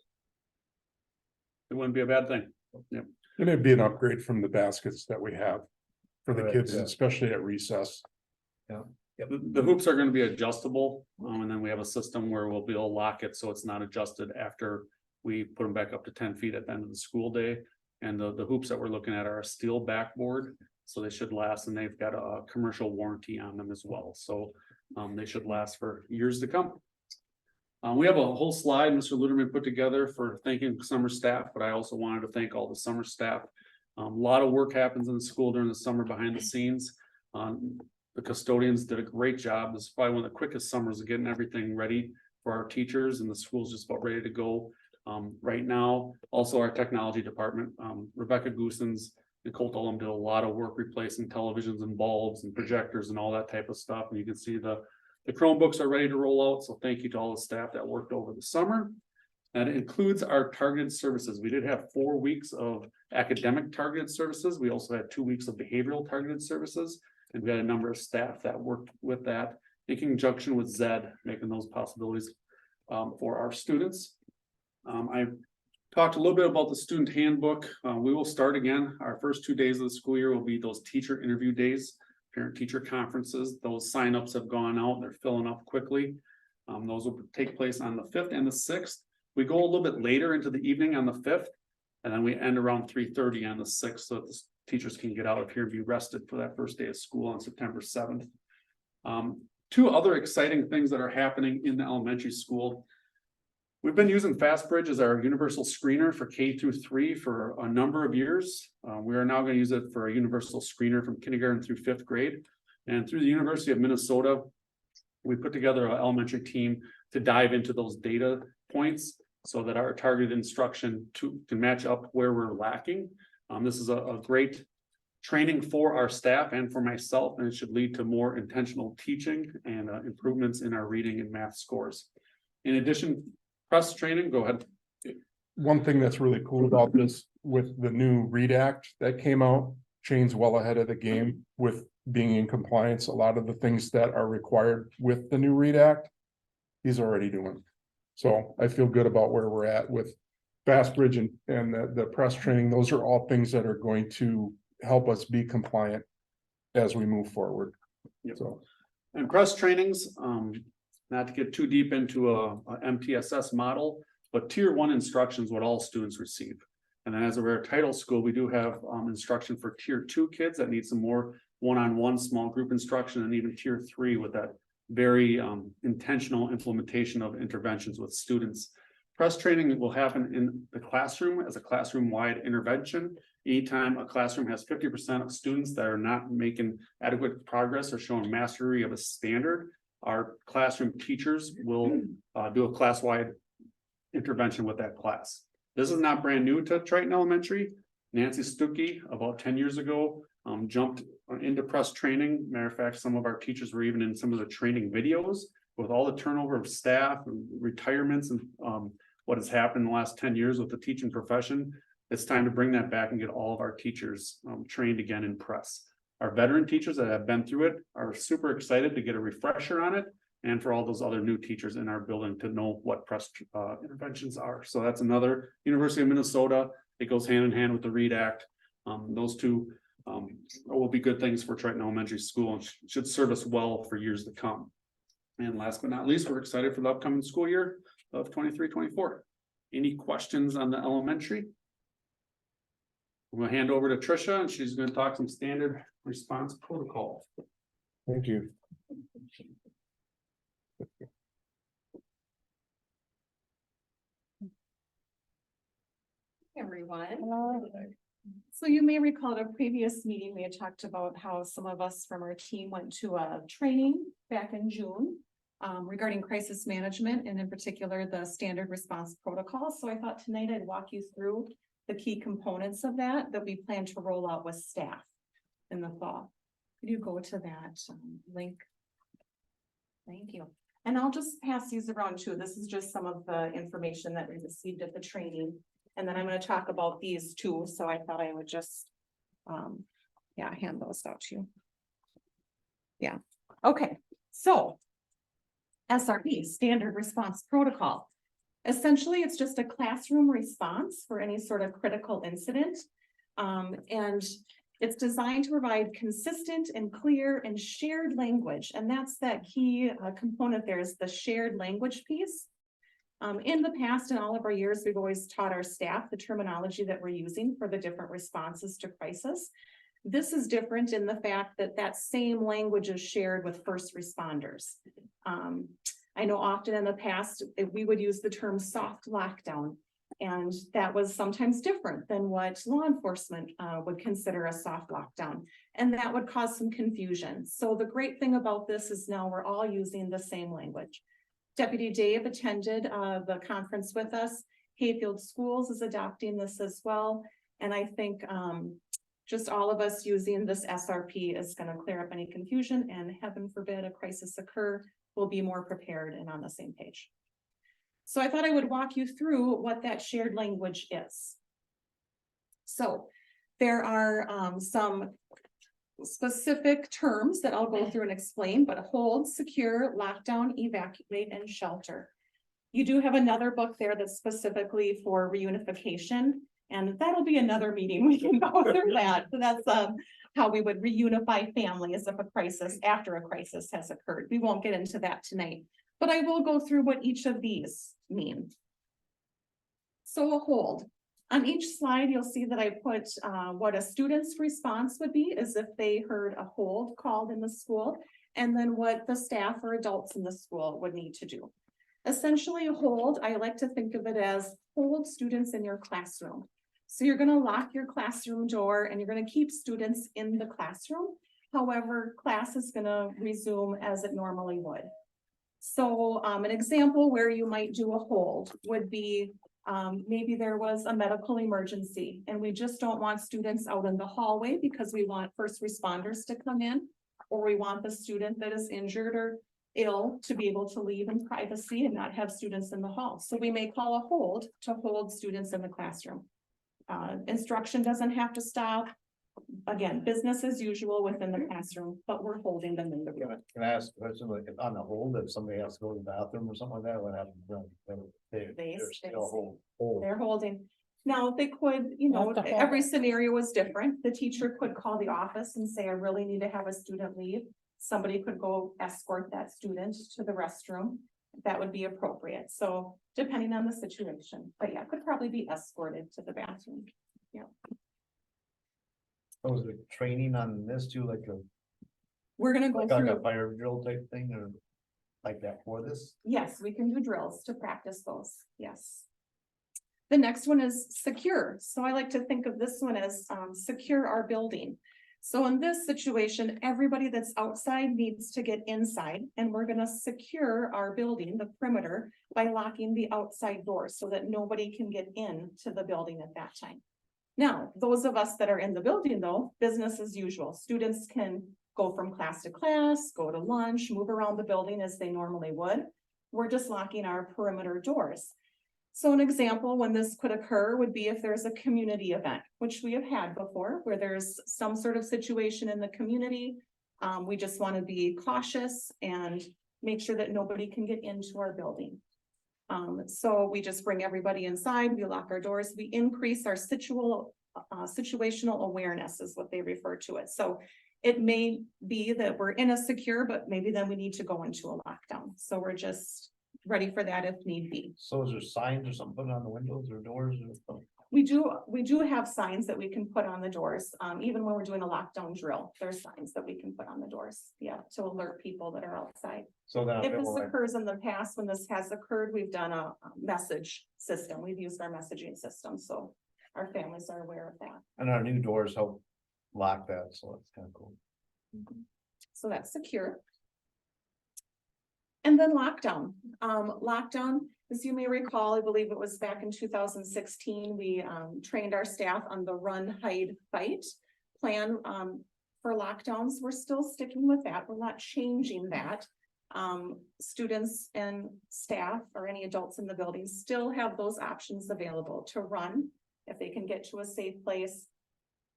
Speaker 11: It wouldn't be a bad thing.
Speaker 2: And it'd be an upgrade from the baskets that we have for the
Speaker 5: Right,
Speaker 2: kids,
Speaker 5: yeah.
Speaker 2: especially at recess.
Speaker 11: The hoops are gonna be adjustable, and then we have a system where we'll be able to lock it so it's not adjusted after we put them back up to 10 feet at the end of the school day. And the hoops that we're looking at are a steel backboard, so they should last, and they've got a commercial warranty on them as well, so they should last for years to come. We have a whole slide Mr. Luderman put together for thanking summer staff, but I also wanted to thank all the summer staff. A lot of work happens in the school during the summer behind the scenes. The custodians did a great job. This is probably one of the quickest summers of getting everything ready for our teachers, and the school's just about ready to go. Right now, also our technology department, Rebecca Goosens, Nicole Dolam did a lot of work replacing televisions and bulbs and projectors and all that type of stuff. And you can see the Chromebooks are ready to roll out. So thank you to all the staff that worked over the summer. That includes our targeted services. We did have 4 weeks of academic targeted services. We also had 2 weeks of behavioral targeted services. And we had a number of staff that worked with that in conjunction with Zed, making those possibilities for our students. I talked a little bit about the student handbook. We will start again. Our first 2 days of the school year will be those teacher interview days, parent-teacher conferences. Those signups have gone out. They're filling up quickly. Those will take place on the 5th and the 6th. We go a little bit later into the evening on the 5th, and then we end around 3:30 on the 6th, so that the teachers can get out of here and be rested for that first day of school on September 7th. 2 other exciting things that are happening in the elementary school. We've been using FastBridge as our universal screener for K-3 for a number of years. We are now going to use it for a universal screener from kindergarten through 5th grade. And through the University of Minnesota, we put together an elementary team to dive into those data points so that our targeted instruction can match up where we're lacking. This is a great training for our staff and for myself, and it should lead to more intentional teaching and improvements in our reading and math scores. In addition, press training, go ahead.
Speaker 2: One thing that's really cool about this with the new READ Act that came out, Shane's well ahead of the game with being in compliance. A lot of the things that are required with the new READ Act, he's already doing. So I feel good about where we're at with FastBridge and the press training. Those are all things that are going to help us be compliant as we move forward.
Speaker 11: Yep.
Speaker 2: So,
Speaker 11: And press trainings, not to get too deep into a MTSS model, but tier 1 instruction is what all students receive. And then as we're a title school, we do have instruction for tier 2 kids that need some more one-on-one small group instruction, and even tier 3 with that very intentional implementation of interventions with students. Press training will happen in the classroom as a classroom-wide intervention. Anytime a classroom has 50% of students that are not making adequate progress or showing mastery of a standard, our classroom teachers will do a class-wide intervention with that class. This is not brand new to Triton Elementary. Nancy Stuckey, about 10 years ago, jumped into press training. Matter of fact, some of our teachers were even in some of the training videos. With all the turnover of staff and retirements and what has happened in the last 10 years with the teaching profession, it's time to bring that back and get all of our teachers trained again in press. Our veteran teachers that have been through it are super excited to get a refresher on it, and for all those other new teachers in our building to know what press interventions are. So that's another University of Minnesota. It goes hand in hand with the READ Act. Those 2 will be good things for Triton Elementary School and should serve us well for years to come. And last but not least, we're excited for the upcoming school year of 23-24. Any questions on the elementary? I'm gonna hand over to Tricia and she's gonna talk some standard response protocol.
Speaker 2: Thank you.
Speaker 12: Everyone.
Speaker 6: Hello.
Speaker 12: So you may recall at a previous meeting, we had talked about how some of us from our team went to a training back in June. Regarding crisis management and in particular the standard response protocol. So I thought tonight I'd walk you through the key components of that we plan to roll out with staff in the fall. Could you go to that link? Thank you. And I'll just pass these around too. This is just some of the information that we received at the training. And then I'm going to talk about these two. So I thought I would just, hand those out to you. Yeah. Okay. So SRP, Standard Response Protocol. Essentially, it's just a classroom response for any sort of critical incident. And it's designed to provide consistent and clear and shared language. And that's that key component there is the shared language piece. In the past, in all of our years, we've always taught our staff the terminology that we're using for the different responses to crisis. This is different in the fact that that same language is shared with first responders. I know often in the past, we would use the term soft lockdown, and that was sometimes different than what law enforcement would consider a soft lockdown, and that would cause some confusion. So the great thing about this is now we're all using the same language. Deputy Dave attended the conference with us. Hayfield Schools is adopting this as well, and I think just all of us using this SRP is going to clear up any confusion, and heaven forbid a crisis occur, we'll be more prepared and on the same page. So I thought I would walk you through what that shared language is. So there are some specific terms that I'll go through and explain, but hold, secure, lockdown, evacuate, and shelter. You do have another book there that's specifically for reunification. And that'll be another meeting. We can go through that. So that's how we would reunify families if a crisis, after a crisis has occurred. We won't get into that tonight, but I will go through what each of these mean. So a hold. On each slide, you'll see that I put what a student's response would be as if they heard a hold called in the school, and then what the staff or adults in the school would need to do. Essentially, a hold, I like to think of it as hold students in your classroom. So you're going to lock your classroom door and you're going to keep students in the classroom. However, class is going to resume as it normally would. So an example where you might do a hold would be maybe there was a medical emergency and we just don't want students out in the hallway because we want first responders to come in, or we want the student that is injured or ill to be able to leave in privacy and not have students in the hall. So we may call a hold to hold students in the classroom. Instruction doesn't have to stop. Again, business as usual within the classroom, but we're holding them in the room.
Speaker 5: Can I ask a question, like on the hold, if somebody has to go to the bathroom or something like that, what happens? They're still hold.
Speaker 12: They're holding. Now, they could, you know,
Speaker 6: Not the whole-
Speaker 12: every scenario is different. The teacher could call the office and say, I really need to have a student leave. Somebody could go escort that student to the restroom. That would be appropriate. So depending on the situation, but yeah, could probably be escorted to the bathroom. Yeah.
Speaker 5: So is there training on this too, like
Speaker 12: We're gonna go
Speaker 5: a
Speaker 12: through,
Speaker 5: fire drill type thing or like that for this?
Speaker 12: yes, we can do drills to practice those. Yes. The next one is secure. So I like to think of this one as secure our building. So in this situation, everybody that's outside needs to get inside, and we're gonna secure our building, the perimeter, by locking the outside doors so that nobody can get into the building at that time. Now, those of us that are in the building though, business as usual. Students can go from class to class, go to lunch, move around the building as they normally would. We're just locking our perimeter doors. So an example when this could occur would be if there's a community event, which we have had before, where there's some sort of situation in the community. We just want to be cautious and make sure that nobody can get into our building. So we just bring everybody inside, we lock our doors, we increase our situational awareness is what they refer to it. So it may be that we're in a secure, but maybe then we need to go into a lockdown. So we're just ready for that if need be.
Speaker 5: So is there signs or something on the windows or doors or?
Speaker 12: We do have signs that we can put on the doors, even when we're doing a lockdown drill, there's signs that we can put on the doors, yeah, to alert people that are outside.
Speaker 5: So then.
Speaker 12: If this occurs in the past, when this has occurred, we've done a message system, we've used our messaging system, so our families are aware of that.
Speaker 5: And our new doors help lock that, so it's kind of cool.
Speaker 12: So that's secure. And then lockdown, lockdown, as you may recall, I believe it was back in 2016, we trained our staff on the run, hide, fight plan for lockdowns. We're still sticking with that. We're not changing that. Students and staff or any adults in the building still have those options available to run if they can get to a safe place,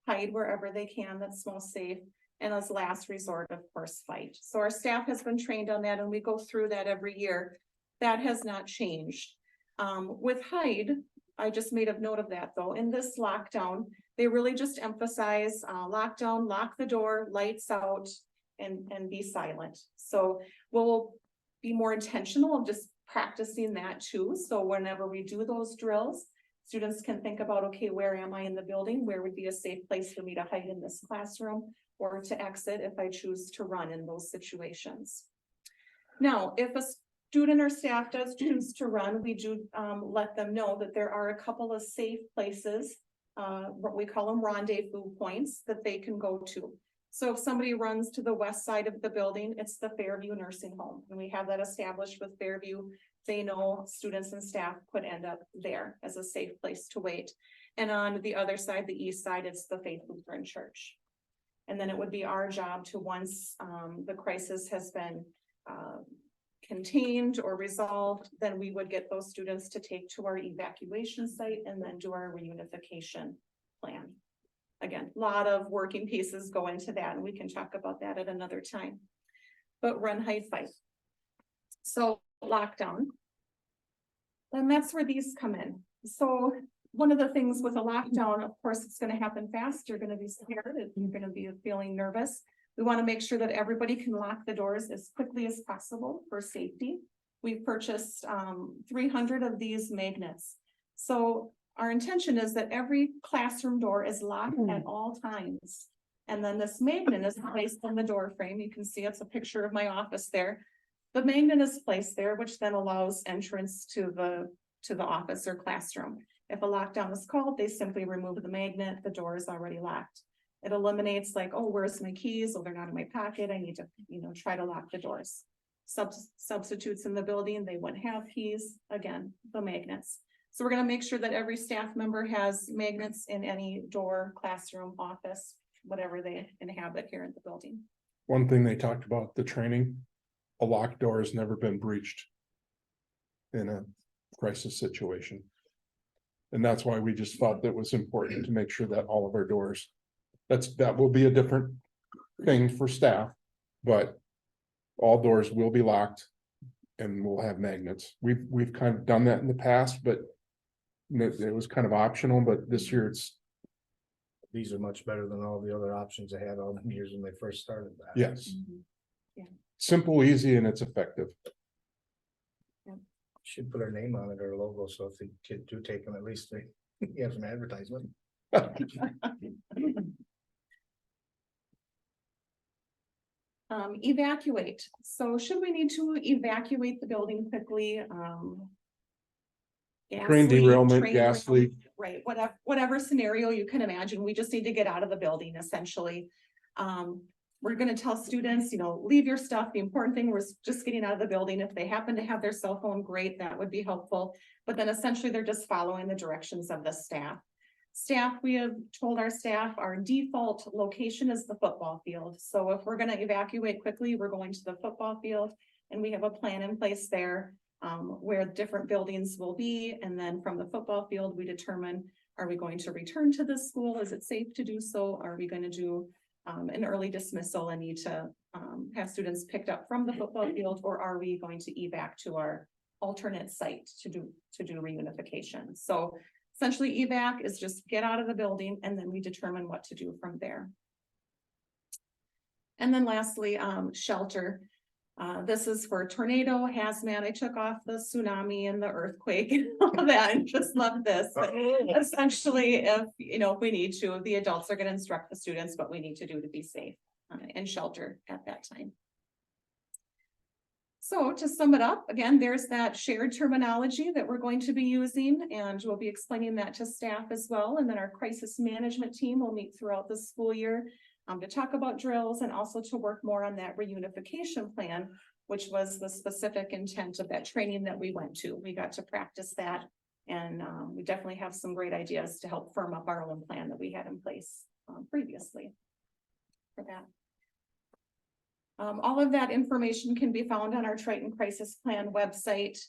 Speaker 12: hide wherever they can that's most safe, and as last resort, of course, fight. So our staff has been trained on that and we go through that every year. That has not changed. With hide, I just made a note of that though. In this lockdown, they really just emphasize lockdown, lock the door, lights out, and be silent. So we'll be more intentional of just practicing that too. So whenever we do those drills, students can think about, okay, where am I in the building? Where would be a safe place for me to hide in this classroom or to exit if I choose to run in those situations? Now, if a student or staff does choose to run, we do let them know that there are a couple of safe places, what we call them rendezvous points, that they can go to. So if somebody runs to the west side of the building, it's the Fairview Nursing Home, and we have that established with Fairview. They know students and staff could end up there as a safe place to wait. And on the other side, the east side, it's the Faith Lutheran Church. And then it would be our job to, once the crisis has been contained or resolved, then we would get those students to take to our evacuation site and then do our reunification plan. Again, a lot of working pieces go into that, and we can talk about that at another time. But run, hide, fight. So lockdown. And that's where these come in. So one of the things with a lockdown, of course, it's going to happen fast. You're going to be scared. You're going to be feeling nervous. We want to make sure that everybody can lock the doors as quickly as possible for safety. We've purchased 300 of these magnets. So our intention is that every classroom door is locked at all times. And then this magnet is placed on the door frame. You can see it's a picture of my office there. The magnet is placed there, which then allows entrance to the office or classroom. If a lockdown is called, they simply remove the magnet. The door is already locked. It eliminates like, oh, where's my keys? Oh, they're not in my pocket. I need to, try to lock the doors. Substitutes in the building, they wouldn't have keys. Again, the magnets. So we're going to make sure that every staff member has magnets in any door, classroom, office, whatever they inhabit here in the building.
Speaker 2: One thing they talked about, the training, a locked door has never been breached in a crisis situation. And that's why we just thought that was important to make sure that all of our doors, that will be a different thing for staff, but all doors will be locked and we'll have magnets. We've kind of done that in the past, but it was kind of optional, but this year
Speaker 5: These are much better than all the other options they had all the years when they first started that.
Speaker 2: yes.
Speaker 12: Yeah.
Speaker 2: Simple, easy, and it's effective.
Speaker 5: Should put our name on it or a logo, so if the kid do take them, at least they have some advertisement.
Speaker 12: Evacuate. So should we need to evacuate the building quickly?
Speaker 2: Train derailment,
Speaker 12: train
Speaker 2: gas leak.
Speaker 12: Right, whatever scenario you can imagine, we just need to get out of the building essentially. We're gonna tell students, leave your stuff. The important thing was just getting out of the building. If they happen to have their cell phone, great, that would be helpful. But then essentially they're just following the directions of the staff. We have told our staff our default location is the football field. So if we're gonna evacuate quickly, we're going to the football field and we have a plan in place there where different buildings will be. And then from the football field, we determine, are we going to return to the school? Is it safe to do so? Are we going to do an early dismissal and need to have students picked up from the football field, or are we going to evac to our alternate site to do reunification? So essentially evac is just get out of the building and then we determine what to do from there. And then lastly, shelter. This is for tornado, hazmat. I took off the tsunami and the earthquake and all of that and just love this. But essentially, if, if we need to, the adults are gonna instruct the students what we need to do to be safe and shelter at that time. So to sum it up, again, there's that shared terminology that we're going to be using, and we'll be explaining that to staff as well. And then our crisis management team will meet throughout the school year to talk about drills and also to work more on that reunification plan, which was the specific intent of that training that we went to. We got to practice that, and we definitely have some great ideas to help firm up our own plan that we had in place previously for that. All of that information can be found on our Triton Crisis Plan website.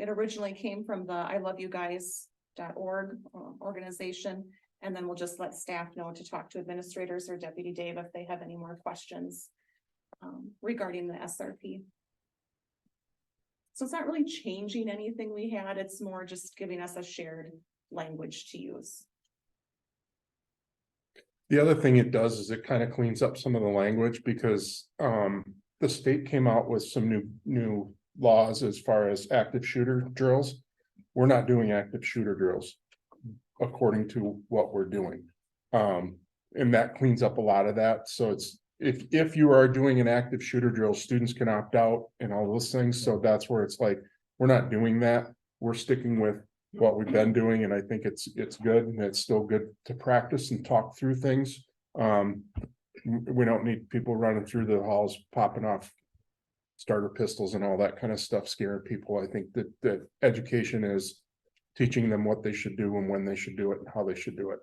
Speaker 12: It originally came from the iloveyouguys.org organization. And then we'll just let staff know to talk to administrators or Deputy Dave if they have any more questions regarding the SRP. So it's not really changing anything we had. It's more just giving us a shared language to use.
Speaker 2: The other thing it does is it kind of cleans up some of the language because the state came out with some new laws as far as active shooter drills. We're not doing active shooter drills according to what we're doing. And that cleans up a lot of that. So it's if you are doing an active shooter drill, students can opt out and all those things. So that's where it's like, we're not doing that. We're sticking with what we've been doing, and I think it's good, and it's still good to practice and talk through things. We don't need people running through the halls, popping off starter pistols and all that kind of stuff, scaring people. I think that education is teaching them what they should do and when they should do it and how they should do it.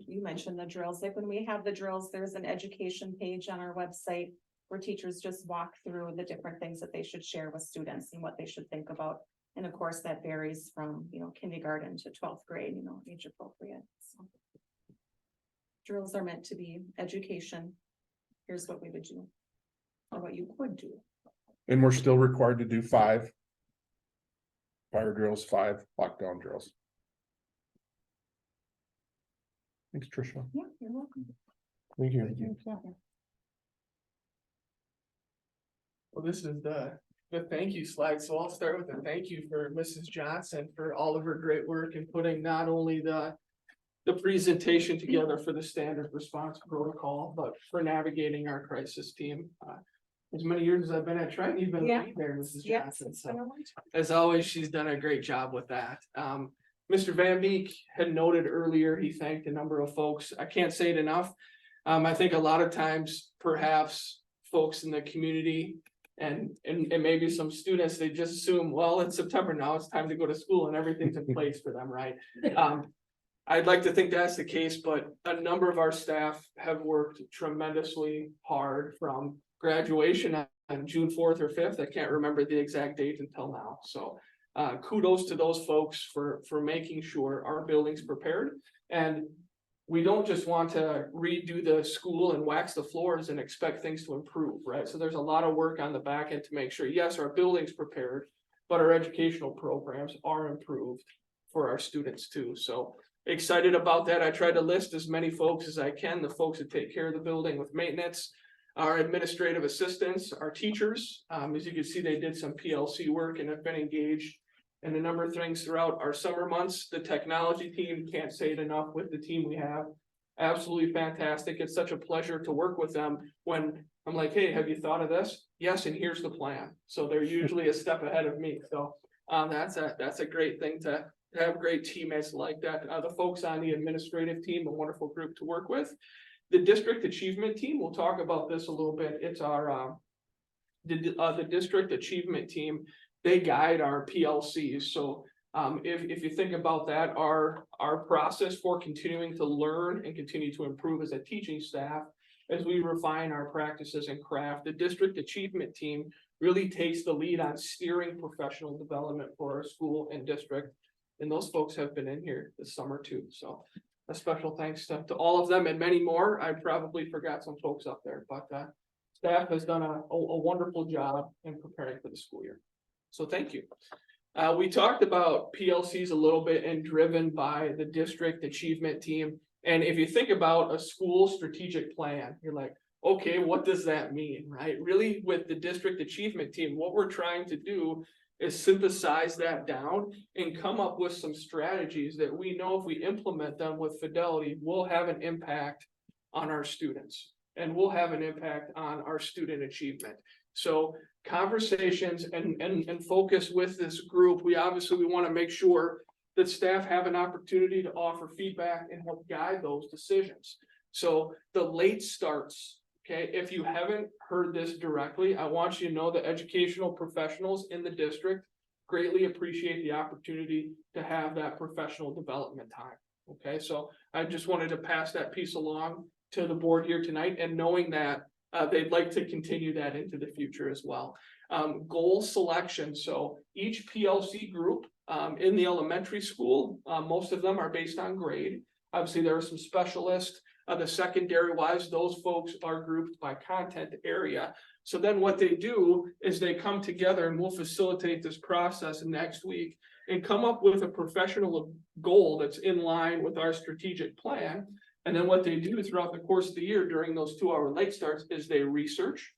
Speaker 12: You mentioned the drills. Like when we have the drills, there's an education page on our website where teachers just walk through the different things that they should share with students and what they should think about. And of course, that varies from, kindergarten to 12th grade, age appropriate. So drills are meant to be education. Here's what we would do, or what you could do.
Speaker 2: And we're still required to do 5 fire drills, 5 lockdown drills. Thanks, Tricia.
Speaker 12: Yeah, you're welcome.
Speaker 2: Thank you.
Speaker 9: Well, this is the thank you slide. So I'll start with a thank you for Mrs. Johnson for all of her great work in putting not only the presentation together for the standard response protocol, but for navigating our crisis team. As many years as I've been at Triton, you've been a lead there, Mrs. Johnson. So as always, she's done a great job with that. Mr. Van Beek had noted earlier, he thanked a number of folks. I can't say it enough. I think a lot of times, perhaps folks in the community and maybe some students, they just assume, well, it's September now, it's time to go to school and everything's in place for them, right? I'd like to think that's the case, but a number of our staff have worked tremendously hard from graduation on June 4th or 5th. I can't remember the exact date until now. So kudos to those folks for making sure our building's prepared. And we don't just want to redo the school and wax the floors and expect things to improve, right? So there's a lot of work on the back end to make sure, yes, our building's prepared, but our educational programs are improved for our students too. So excited about that. I try to list as many folks as I can, the folks that take care of the building with maintenance, our administrative assistants, our teachers. As you can see, they did some PLC work and have been engaged in a number of things throughout our summer months. The technology team, can't say it enough with the team we have. Absolutely fantastic. It's such a pleasure to work with them when I'm like, hey, have you thought of this? Yes, and here's the plan. So they're usually a step ahead of me. So that's a great thing to have great teammates like that. The folks on the administrative team, a wonderful group to work with. The district achievement team, we'll talk about this a little bit. It's our the district achievement team. They guide our PLCs. So if you think about that, our process for continuing to learn and continue to improve as a teaching staff, as we refine our practices and craft, the district achievement team really takes the lead on steering professional development for our school and district. And those folks have been in here this summer too. So a special thanks to all of them and many more. I probably forgot some folks up there, but staff has done a wonderful job in preparing for the school year. So thank you. We talked about PLCs a little bit and driven by the district achievement team. And if you think about a school strategic plan, you're like, okay, what does that mean, right? Really, with the district achievement team, what we're trying to do is synthesize that down and come up with some strategies that we know if we implement them with fidelity, will have an impact on our students and will have an impact on our student achievement. So conversations and focus with this group, we want to make sure that staff have an opportunity to offer feedback and help guide those decisions. So the late starts, okay, if you haven't heard this directly, I want you to know that educational professionals in the district greatly appreciate the opportunity to have that professional development time. Okay, so I just wanted to pass that piece along to the board here tonight, and knowing that they'd like to continue that into the future as well. Goal selection. So each PLC group in the elementary school, most of them are based on grade. Obviously, there are some specialists. The secondary wise, those folks are grouped by content area. So then what they do is they come together, and we'll facilitate this process next week and come up with a professional goal that's in line with our strategic plan. And then what they do throughout the course of the year during those 2-hour late starts is they research,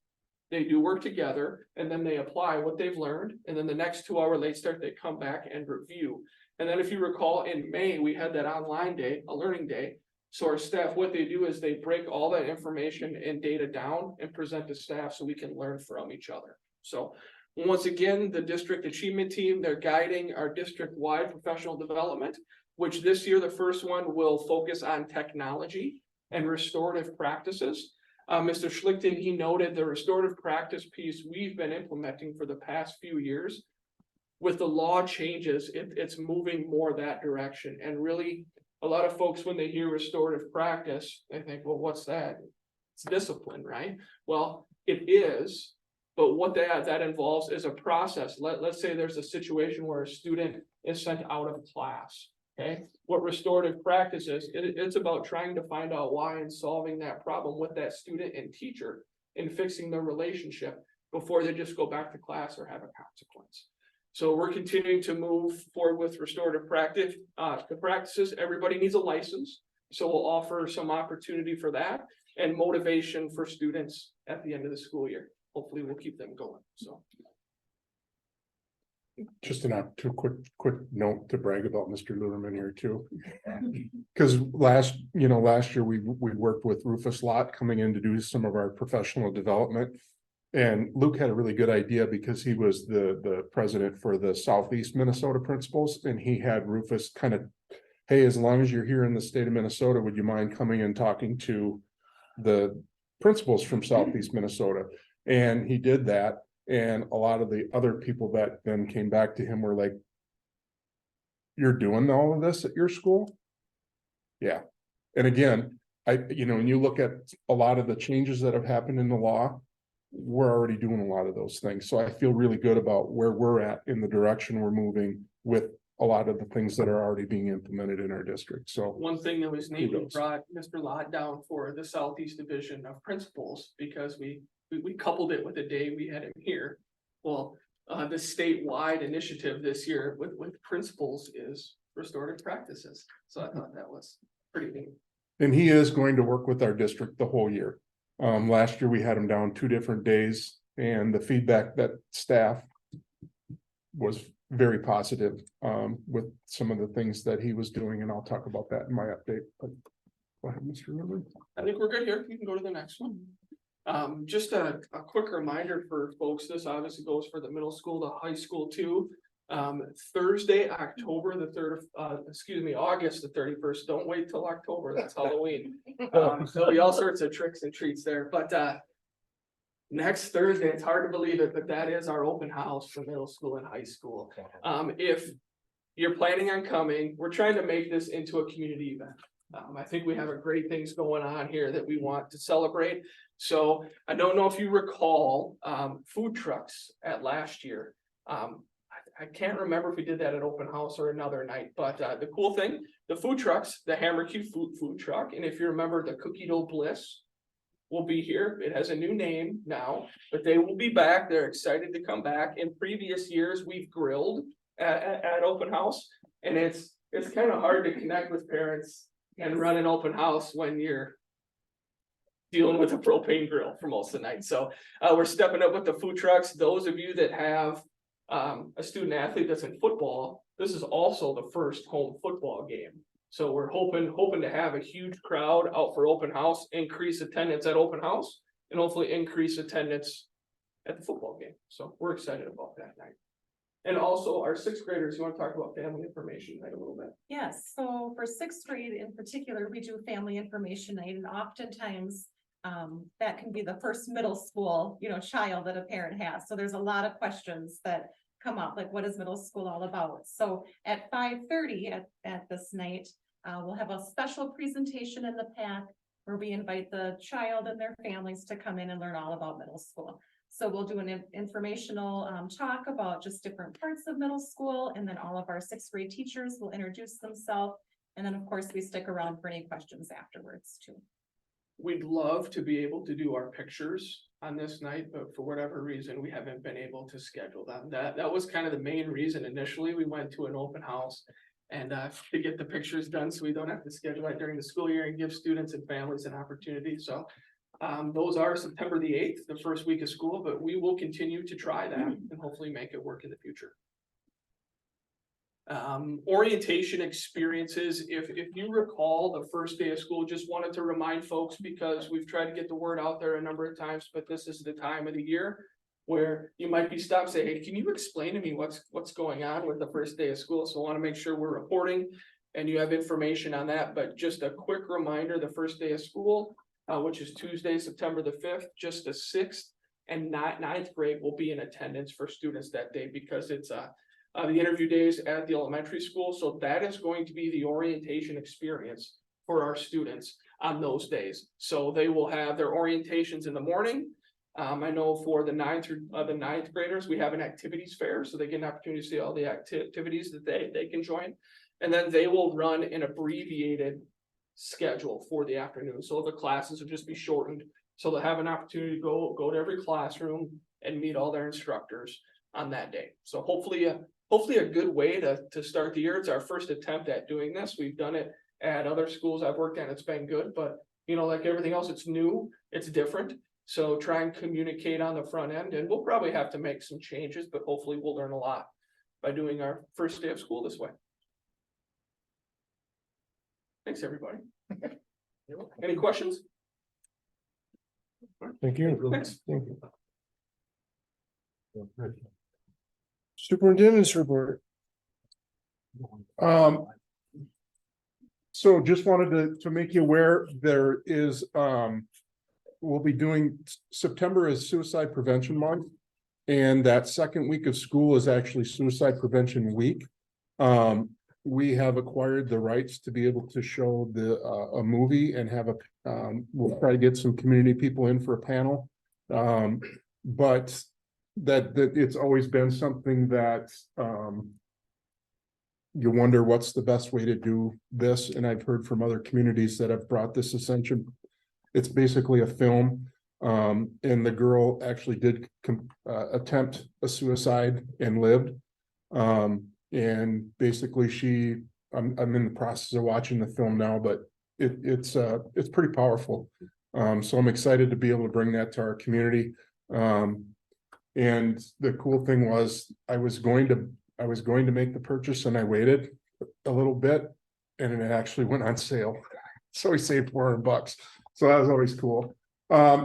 Speaker 9: they do work together, and then they apply what they've learned. And then the next 2-hour late start, they come back and review. And then if you recall, in May, we had that online day, a learning day. So our staff, what they do is they break all that information and data down and present to staff so we can learn from each other. So once again, the district achievement team, they're guiding our district-wide professional development, which this year, the first one will focus on technology and restorative practices. Mr. Schlichting, he noted the restorative practice piece we've been implementing for the past few years. With the law changes, it's moving more that direction. And really, a lot of folks, when they hear restorative practice, they think, well, what's that? It's discipline, right? Well, it is, but what that involves is a process. Let's say there's a situation where a student is sent out of class. Okay, what restorative practice is, it's about trying to find out why and solving that problem with that student and teacher and fixing the relationship before they just go back to class or have a consequence. So we're continuing to move forward with restorative practices. Everybody needs a license. So we'll offer some opportunity for that and motivation for students at the end of the school year. Hopefully we'll keep them going, so.
Speaker 2: Just a quick note to brag about Mr. Luderman here too. Because last year we worked with Rufus Lott coming in to do some of our professional development. And Luke had a really good idea because he was the president for the Southeast Minnesota principals, and he had Rufus kind of, hey, as long as you're here in the state of Minnesota, would you mind coming and talking to the principals from Southeast Minnesota? And he did that. And a lot of the other people that then came back to him were like, you're doing all of this at your school? Yeah. And again, when you look at a lot of the changes that have happened in the law, we're already doing a lot of those things. So I feel really good about where we're at in the direction we're moving with a lot of the things that are already being implemented in our district. So
Speaker 9: one thing that was neat, we brought Mr. Lott down for the Southeast Division of Principals because we coupled it with the day we had him here. Well, the statewide initiative this year with principals is restorative practices. So I thought that was pretty neat.
Speaker 2: And he is going to work with our district the whole year. Last year we had him down 2 different days, and the feedback that staff was very positive with some of the things that he was doing, and I'll talk about that in my update. But go ahead, Mr. Miller.
Speaker 9: I think we're good here. You can go to the next one. Just a quick reminder for folks, this obviously goes for the middle school, the high school too. Thursday, August the 31st. Don't wait till October, that's Halloween. There'll be all sorts of tricks and treats there, but next Thursday, it's hard to believe it, but that is our open house for middle school and high school. If you're planning on coming, we're trying to make this into a community event. I think we have a great things going on here that we want to celebrate. So I don't know if you recall food trucks at last year. I can't remember if we did that at open house or another night, but the cool thing, the food trucks, the Hammer Q food truck, and if you remember the Cookie Dough Bliss will be here. It has a new name now, but they will be back. They're excited to come back. In previous years, we've grilled at open house, and it's kind of hard to connect with parents and run an open house when you're dealing with a propane grill for most of the night. So we're stepping up with the food trucks. Those of you that have a student athlete that's in football, this is also the first home football game. So we're hoping to have a huge crowd out for open house, increase attendance at open house, and hopefully increase attendance at the football game. So we're excited about that night. And also our sixth graders, you want to talk about family information night a little bit?
Speaker 12: Yes, so for sixth grade in particular, we do family information night, and oftentimes that can be the first middle school, child that a parent has. So there's a lot of questions that come up, like what is middle school all about? So at 5:30 at this night, we'll have a special presentation in the pack where we invite the child and their families to come in and learn all about middle school. So we'll do an informational talk about just different parts of middle school, and then all of our sixth grade teachers will introduce themselves. And then, of course, we stick around for any questions afterwards too.
Speaker 9: We'd love to be able to do our pictures on this night, but for whatever reason, we haven't been able to schedule them. That was kind of the main reason. Initially, we went to an open house and to get the pictures done, so we don't have to schedule it during the school year and give students and families an opportunity. So those are September the 8th, the first week of school, but we will continue to try that and hopefully make it work in the future. Orientation experiences, if you recall the first day of school, just wanted to remind folks, because we've tried to get the word out there a number of times, but this is the time of the year where you might be stopped, say, hey, can you explain to me what's going on with the first day of school? So I want to make sure we're reporting and you have information on that. But just a quick reminder, the first day of school, which is Tuesday, September the 5th, just the 6th and 9th grade will be in attendance for students that day, because it's the interview days at the elementary school. So that is going to be the orientation experience for our students on those days. So they will have their orientations in the morning. I know for the 9th graders, we have an activities fair, so they get an opportunity to see all the activities that they can join. And then they will run an abbreviated schedule for the afternoon. So the classes will just be shortened. So they'll have an opportunity to go to every classroom and meet all their instructors on that day. So hopefully a good way to start the year. It's our first attempt at doing this. We've done it at other schools I've worked at. It's been good, but like everything else, it's new, it's different. So try and communicate on the front end, and we'll probably have to make some changes, but hopefully we'll learn a lot by doing our first day of school this way. Thanks, everybody. Any questions?
Speaker 1: Thank you.
Speaker 9: Thanks.
Speaker 1: Thank you. Superintendent's report.
Speaker 2: So just wanted to make you aware, there is, we'll be doing, September is Suicide Prevention Month. And that second week of school is actually Suicide Prevention Week. We have acquired the rights to be able to show a movie and have we'll try to get some community people in for a panel. But that it's always been something that you wonder what's the best way to do this. And I've heard from other communities that have brought this ascension. It's basically a film. And the girl actually did attempt a suicide and lived. And basically I'm in the process of watching the film now, but it's pretty powerful. So I'm excited to be able to bring that to our community. And the cool thing was I was going to make the purchase, and I waited a little bit, and it actually went on sale. So we saved $400. So that was always cool.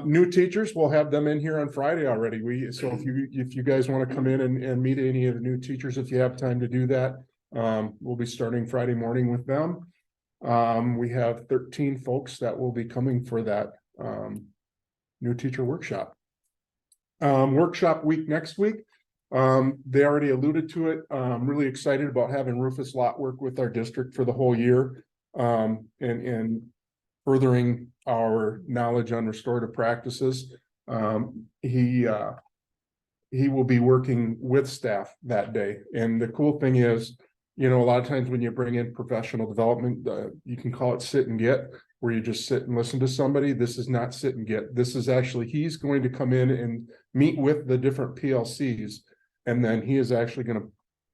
Speaker 2: New teachers, we'll have them in here on Friday already. So if you guys want to come in and meet any of the new teachers, if you have time to do that, we'll be starting Friday morning with them. We have 13 folks that will be coming for that new teacher workshop. Workshop week next week. They already alluded to it. I'm really excited about having Rufus Lott work with our district for the whole year, and furthering our knowledge on restorative practices. He will be working with staff that day. And the cool thing is, a lot of times when you bring in professional development, you can call it sit and get, where you just sit and listen to somebody. This is not sit and get. This is actually, he's going to come in and meet with the different PLCs. And then he is actually going to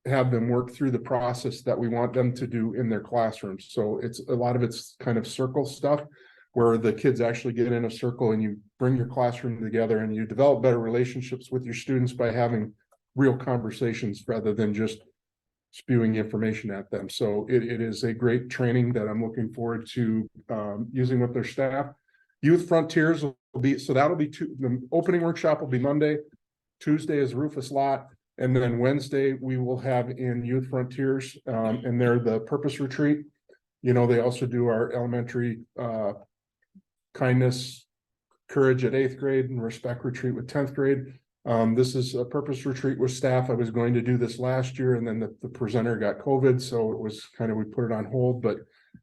Speaker 2: have them work through the process that we want them to do in their classrooms. So a lot of it's kind of circle stuff. where the kids actually get in a circle and you bring your classroom together and you develop better relationships with your students by having real conversations rather than just spewing information at them. So it is a great training that I'm looking forward to using with their staff. Youth Frontiers will be, so that'll be the opening workshop will be Monday. Tuesday is Rufus Lot. And then Wednesday, we will have in Youth Frontiers, and they're the purpose retreat. You know, they also do our elementary kindness, courage at 8th grade and respect retreat with 10th grade. This is a purpose retreat with staff. I was going to do this last year and then the presenter got COVID. So it was kind of, we put it on hold, but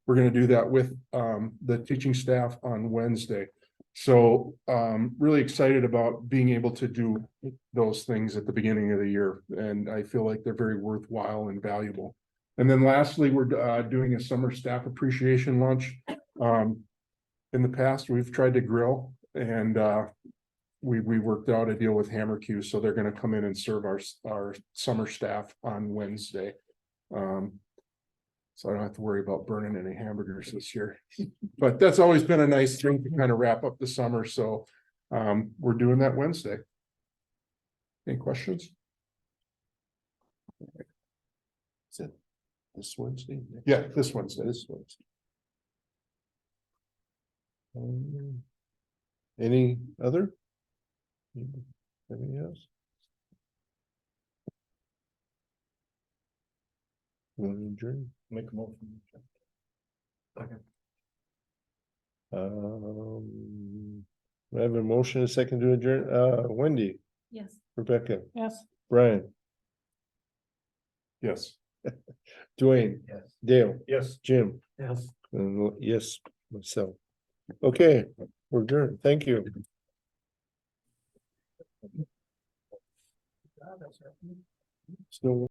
Speaker 2: we're going to do that with the teaching staff on Wednesday. So really excited about being able to do those things at the beginning of the year. And I feel like they're very worthwhile and valuable. And then lastly, we're doing a summer staff appreciation lunch. In the past, we've tried to grill and we worked out a deal with Hammer Q. So they're going to come in and serve our summer staff on Wednesday. So I don't have to worry about burning any hamburgers this year. But that's always been a nice thing to kind of wrap up the summer. So we're doing that Wednesday. Any questions?
Speaker 1: Is it this Wednesday?
Speaker 2: Yeah, this Wednesday.
Speaker 1: This Wednesday. Any other? Anything else? Want to adjourn?
Speaker 5: Make a motion.
Speaker 1: I have a motion, a second to adjourn. Wendy,
Speaker 7: Yes.
Speaker 1: Rebecca,
Speaker 6: Yes.
Speaker 1: Brian,
Speaker 2: Yes.
Speaker 1: Dwayne,
Speaker 5: Yes.
Speaker 1: Dale,
Speaker 5: Yes.
Speaker 1: Jim,
Speaker 8: Yes.
Speaker 1: and yes, myself. Okay, we're adjourned. Thank you. Still.